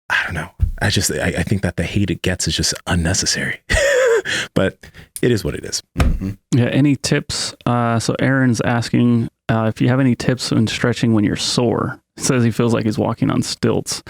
I don't know. I think that the hate it gets is just unnecessary, but it is what it is. Mm-hmm. Yeah. Any tips? So Aaron's asking if you have any tips on stretching when you're sore. He says he feels like he's walking on stilts.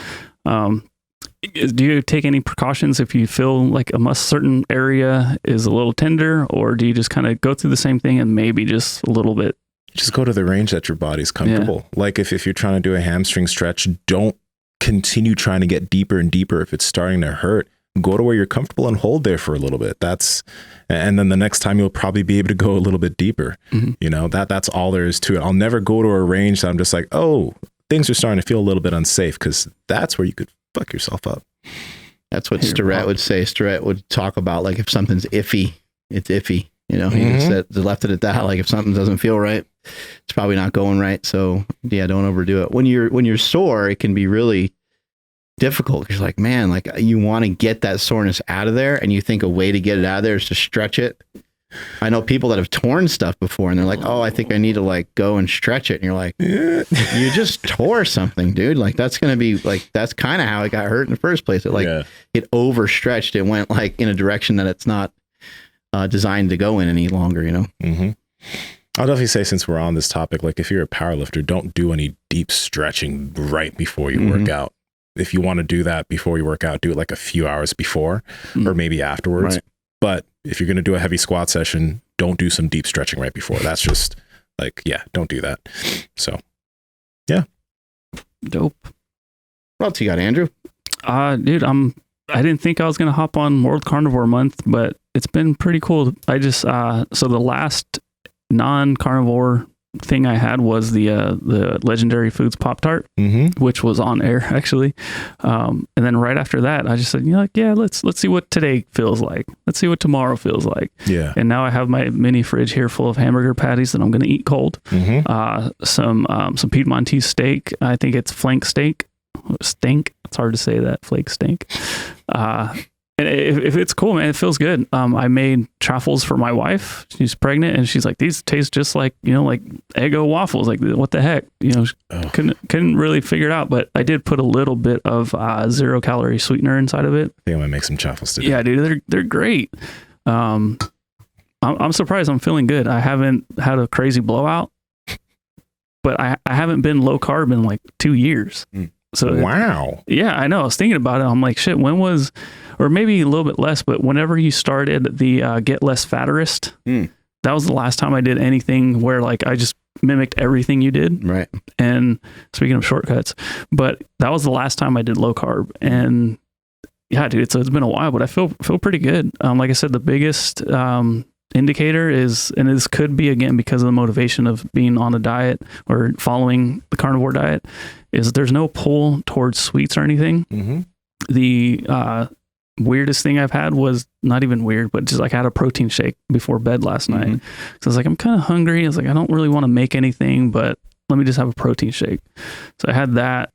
Do you take any precautions if you feel like a certain area is a little tender, or do you just kind of go through the same thing and maybe just a little bit? Just go to the range that your body's comfortable. Yeah. Like if you're trying to do a hamstring stretch, don't continue trying to get deeper and deeper. If it's starting to hurt, go to where you're comfortable and hold there for a little bit. And then the next time you'll probably be able to go a little bit deeper. Mm-hmm. That's all there is to it. I'll never go to a range that I'm just like, oh, things are starting to feel a little bit unsafe, because that's where you could fuck yourself up. That's what Starrett would say. Starrett would talk about like if something's iffy, it's iffy. He just left it at that. Like if something doesn't feel right, it's probably not going right. So yeah, don't overdo it. When you're sore, it can be really difficult. You're like, man, like you want to get that soreness out of there, and you think a way to get it out of there is to stretch it. I know people that have torn stuff before, and they're like, oh, I think I need to like go and stretch it. And you're like, you just tore something, dude. Like that's going to be like, that's kind of how it got hurt in the first place. It overstretched. It went like in a direction that it's not designed to go in any longer, Mm-hmm. I'll definitely say, since we're on this topic, like if you're a powerlifter, don't do any deep stretching right before you work out. If you want to do that before you work out, do it like a few hours before or maybe afterwards. Right. But if you're going to do a heavy squat session, don't do some deep stretching right before. That's just like, don't do that. So, yeah. Dope. What else you got, Andrew? Dude, I didn't think I was going to hop on World Carnivore Month, but it's been pretty cool. I just, so the last non-carnivore thing I had was the Legendary Foods Pop-Tart, which was on air actually. And then right after that, I just said, let's see what today feels like. Let's see what tomorrow feels like. Yeah. And now I have my mini fridge here full of hamburger patties that I'm going to eat cold. Some Pedmontese steak. I think it's flank steak. Stink. It's hard to say that. Flake stink. And if it's cool, man, it feels good. I made chaffles for my wife. She's pregnant, and she's like, these taste just like, like Eggo waffles. Like, what the heck? Couldn't really figure it out. But I did put a little bit of 0-calorie sweetener inside of it. I think I'm gonna make some chaffles today. Yeah, dude, they're great. I'm surprised I'm feeling good. I haven't had a crazy blowout, but I haven't been low carb in like 2 years. So wow. Yeah, I know. I was thinking about it. I'm like, shit, or maybe a little bit less, but whenever you started the Get Less Fatterist, that was the last time I did anything where like I just mimicked everything you did. Right. And speaking of shortcuts, but that was the last time I did low carb. And yeah, dude, it's been a while, but I feel pretty good. Like I said, the biggest indicator is, and this could be again because of the motivation of being on a diet or following the carnivore diet, is there's no pull towards sweets or anything. The weirdest thing I've had was not even weird, but just like I had a protein shake before bed last night. So I was like, I'm kind of hungry. I was like, I don't really want to make anything, but let me just have a protein shake. So I had that.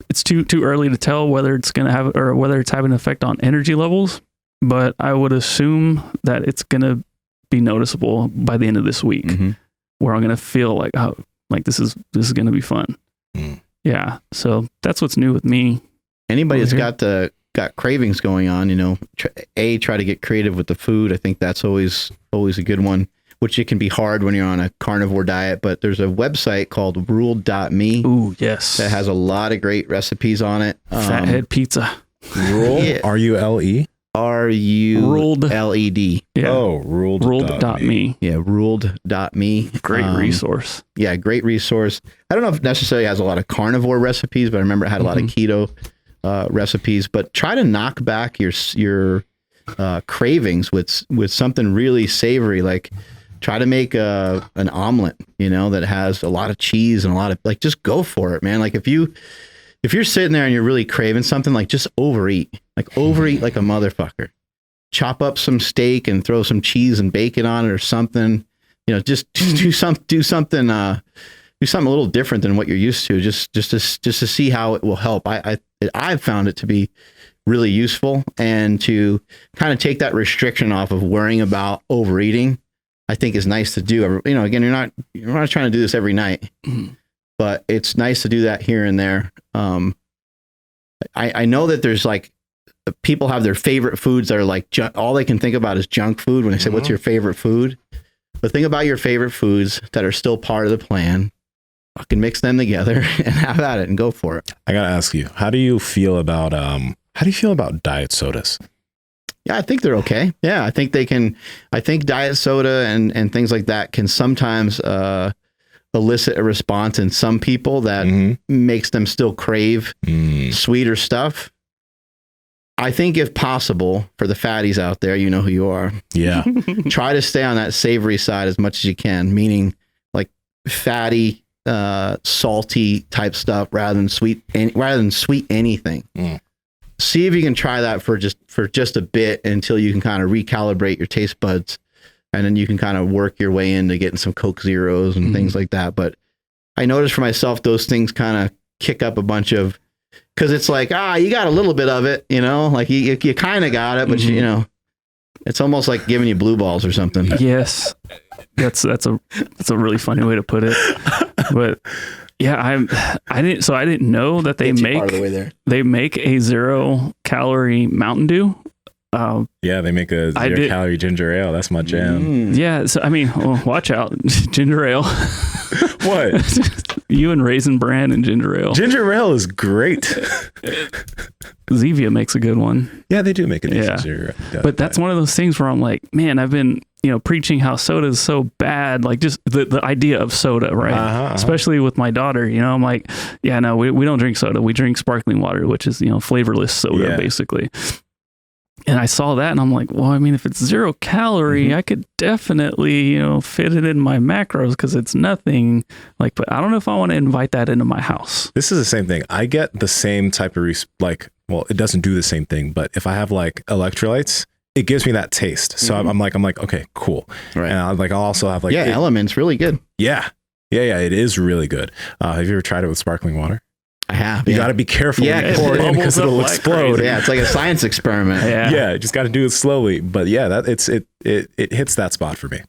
It's too early to tell whether it's going to have, or whether it's having an effect on energy levels, but I would assume that it's going to be noticeable by the end of this week, where I'm going to feel like, oh, like this is going to be fun. Yeah. So that's what's new with me. Anybody that's got cravings going on, you know, try to get creative with the food. I think that's always a good one, which it can be hard when you're on a carnivore diet, but there's a website called ruled.me. Ooh, yes. That has a lot of great recipes on it. Fathead pizza. Rule? R-U-L-E? R-U-L-E-D. Yeah. Oh, ruled.me. Yeah, ruled.me. Great resource. Yeah, great resource. I don't know if it necessarily has a lot of carnivore recipes, but I remember it had a lot of keto recipes. But try to knock back your cravings with something really savory. Like try to make an omelet, you know, that has a lot of cheese and a lot of, like, just go for it, man. Like if you're sitting there and you're really craving something, like just overeat like a motherfucker. Chop up some steak and throw some cheese and bacon on it or something. You know, just do something a little different than what you're used to, just to see how it will help. I've found it to be really useful, and to kind of take that restriction off of worrying about overeating, I think is nice to do. You know, again, you're not trying to do this every night, but it's nice to do that here and there. I know that there's like, people have their favorite foods that are like all they can think about is junk food when they say, what's your favorite food? But think about your favorite foods that are still part of the plan. Fucking mix them together and have at it and go for it. I gotta ask you, how do you feel about diet sodas? Yeah, I think they're okay. Yeah, I think diet soda and things like that can sometimes elicit a response in some people that makes them still crave sweeter stuff. I think if possible, for the fatties out there, you know who you are. Yeah. Try to stay on that savory side as much as you can, meaning like fatty, salty type stuff rather than sweet anything. See if you can try that for just a bit until you can kind of recalibrate your taste buds, and then you can kind of work your way into getting some Coke Zeros and things like that. But I noticed for myself, those things kind of kick up a bunch of, because it's like, you got a little bit of it, you know, like you kind of got it, but you know, it's almost like giving you blue balls or something. Yes. That's a really funny way to put it. But yeah, I didn't know that they make a 0 calorie Mountain Dew. Yeah, they make a 0 calorie ginger ale. That's my jam. Yeah, so I mean, watch out, ginger ale. What? You and Raisin Bran and ginger ale. Ginger ale is great. Zevia makes a good one. Yeah, they do make a decent ginger ale. But that's one of those things where I'm like, man, I've been, preaching how soda is so bad, like just the idea of soda, right? Especially with my daughter, I'm like, yeah, no, we don't drink soda. We drink sparkling water, which is, flavorless soda, basically. And I saw that and I'm like, well, I mean, if it's 0 calorie, I could definitely, fit it in my macros because it's nothing like, but I don't know if I want to invite that into my house. This is the same thing. I get the same type of, well, it doesn't do the same thing, but if I have like electrolytes, it gives me that taste. So I'm like, okay, cool. Right. And I'll also have like, Element's really good. Yeah. It is really good. Have you ever tried it with sparkling water? I have. You got to be careful when you pour it in because it'll explode. Yeah, it's like a science experiment. Yeah, just got to do it slowly. But yeah, it hits that spot for me.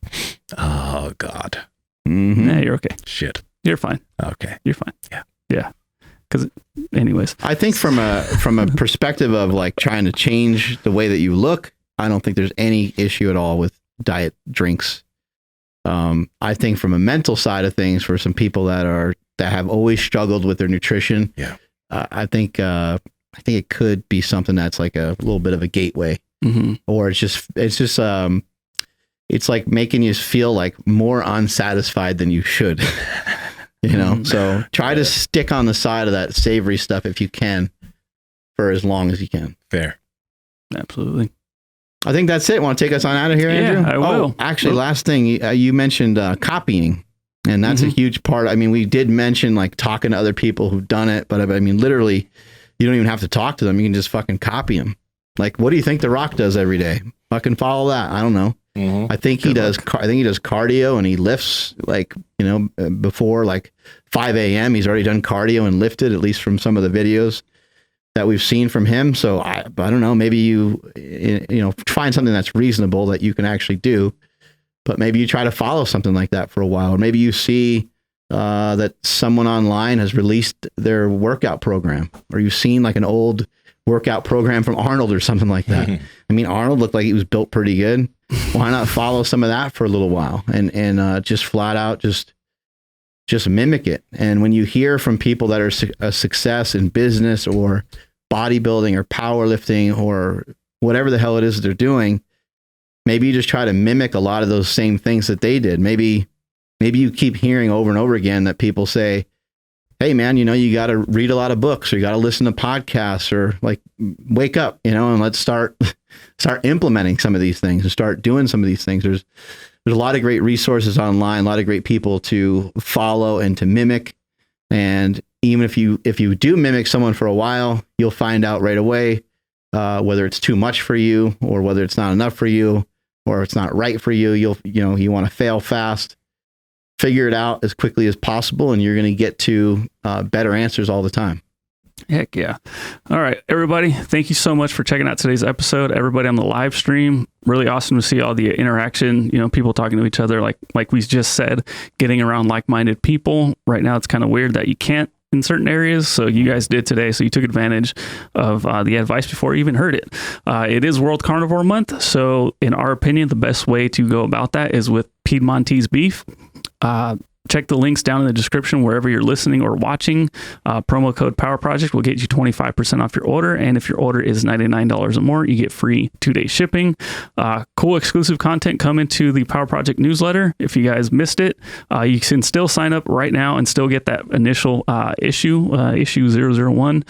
Oh God. Yeah, you're okay. Shit. You're fine. Okay. You're fine. Yeah. Because, anyways, I think from a perspective of like trying to change the way that you look, I don't think there's any issue at all with diet drinks. I think from a mental side of things, for some people that have always struggled with their nutrition, I think it could be something that's like a little bit of a gateway, or it's like making you feel like more unsatisfied than you should, So try to stick on the side of that savory stuff if you can, for as long as you can. Fair. Absolutely. I think that's it. Want to take us on out of here, Andrew? Yeah, I will. Actually, last thing, you mentioned copying, and that's a huge part. I mean, we did mention like talking to other people who've done it, but I mean, literally You don't even have to talk to them. You can just fucking copy them. Like, what do you think The Rock does every day? Fucking follow that. I don't know. I think he does cardio, and he lifts like, before like 5 a.m. He's already done cardio and lifted, at least from some of the videos that we've seen from him. So I don't know, maybe you find something that's reasonable that you can actually do, but maybe you try to follow something like that for a while. Or maybe you see that someone online has released their workout program, or you've seen like an old workout program from Arnold or something like that. I mean, Arnold looked like he was built pretty good. Why not follow some of that for a little while and just flat out just mimic it? And when you hear from people that are a success in business or bodybuilding or powerlifting or whatever the hell it is that they're doing, maybe you just try to mimic a lot of those same things that they did. Maybe you keep hearing over and over again that people say, hey man, you got to read a lot of books, or you got to listen to podcasts, or like wake up, and let's start implementing some of these things and start doing some of these things. There's a lot of great resources online, a lot of great people to follow and to mimic. And even if you do mimic someone for a while, you'll find out right away whether it's too much for you, or whether it's not enough for you, or it's not right for you. You want to fail fast. Figure it out as quickly as possible, and you're going to get to better answers all the time. Heck yeah. All right, everybody. Thank you so much for checking out today's episode. Everybody on the live stream, really awesome to see all the interaction, people talking to each other, like we just said, getting around like-minded people. Right now, it's kind of weird that you can't in certain areas. So you guys did today. So you took advantage of the advice before you even heard it. It is World Carnivore Month. So in our opinion, the best way to go about that is with Pedmontese beef. Check the links down in the description wherever you're listening or watching. Promo code Power Project will get you 25% off your order. And if your order is $99 or more, you get free 2-day shipping. Cool exclusive content coming to the Power Project newsletter. If you guys missed it, you can still sign up right now and still get that initial issue 001.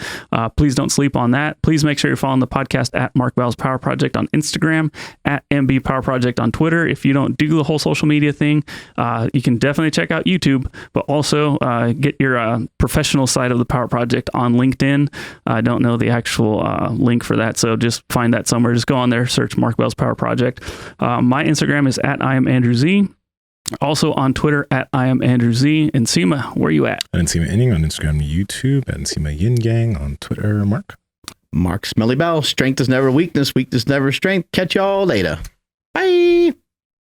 Please don't sleep on that. Please make sure you're following the podcast at Mark Bell's Power Project on Instagram, at MB Power Project on Twitter. If you don't do the whole social media thing, you can definitely check out YouTube, but also get your professional side of the Power Project on LinkedIn. I don't know the actual link for that, so just find that somewhere. Just go on there, search Mark Bell's Power Project. My Instagram is at I am Andrew Z. Also on Twitter at I am Andrew Z. And Nsima, where are you at? At Nsima Inyang on Instagram and YouTube, at Nsima Yang on Twitter. Mark? Mark Smelly Bell. Strength is never weakness. Weakness never strength. Catch y'all later.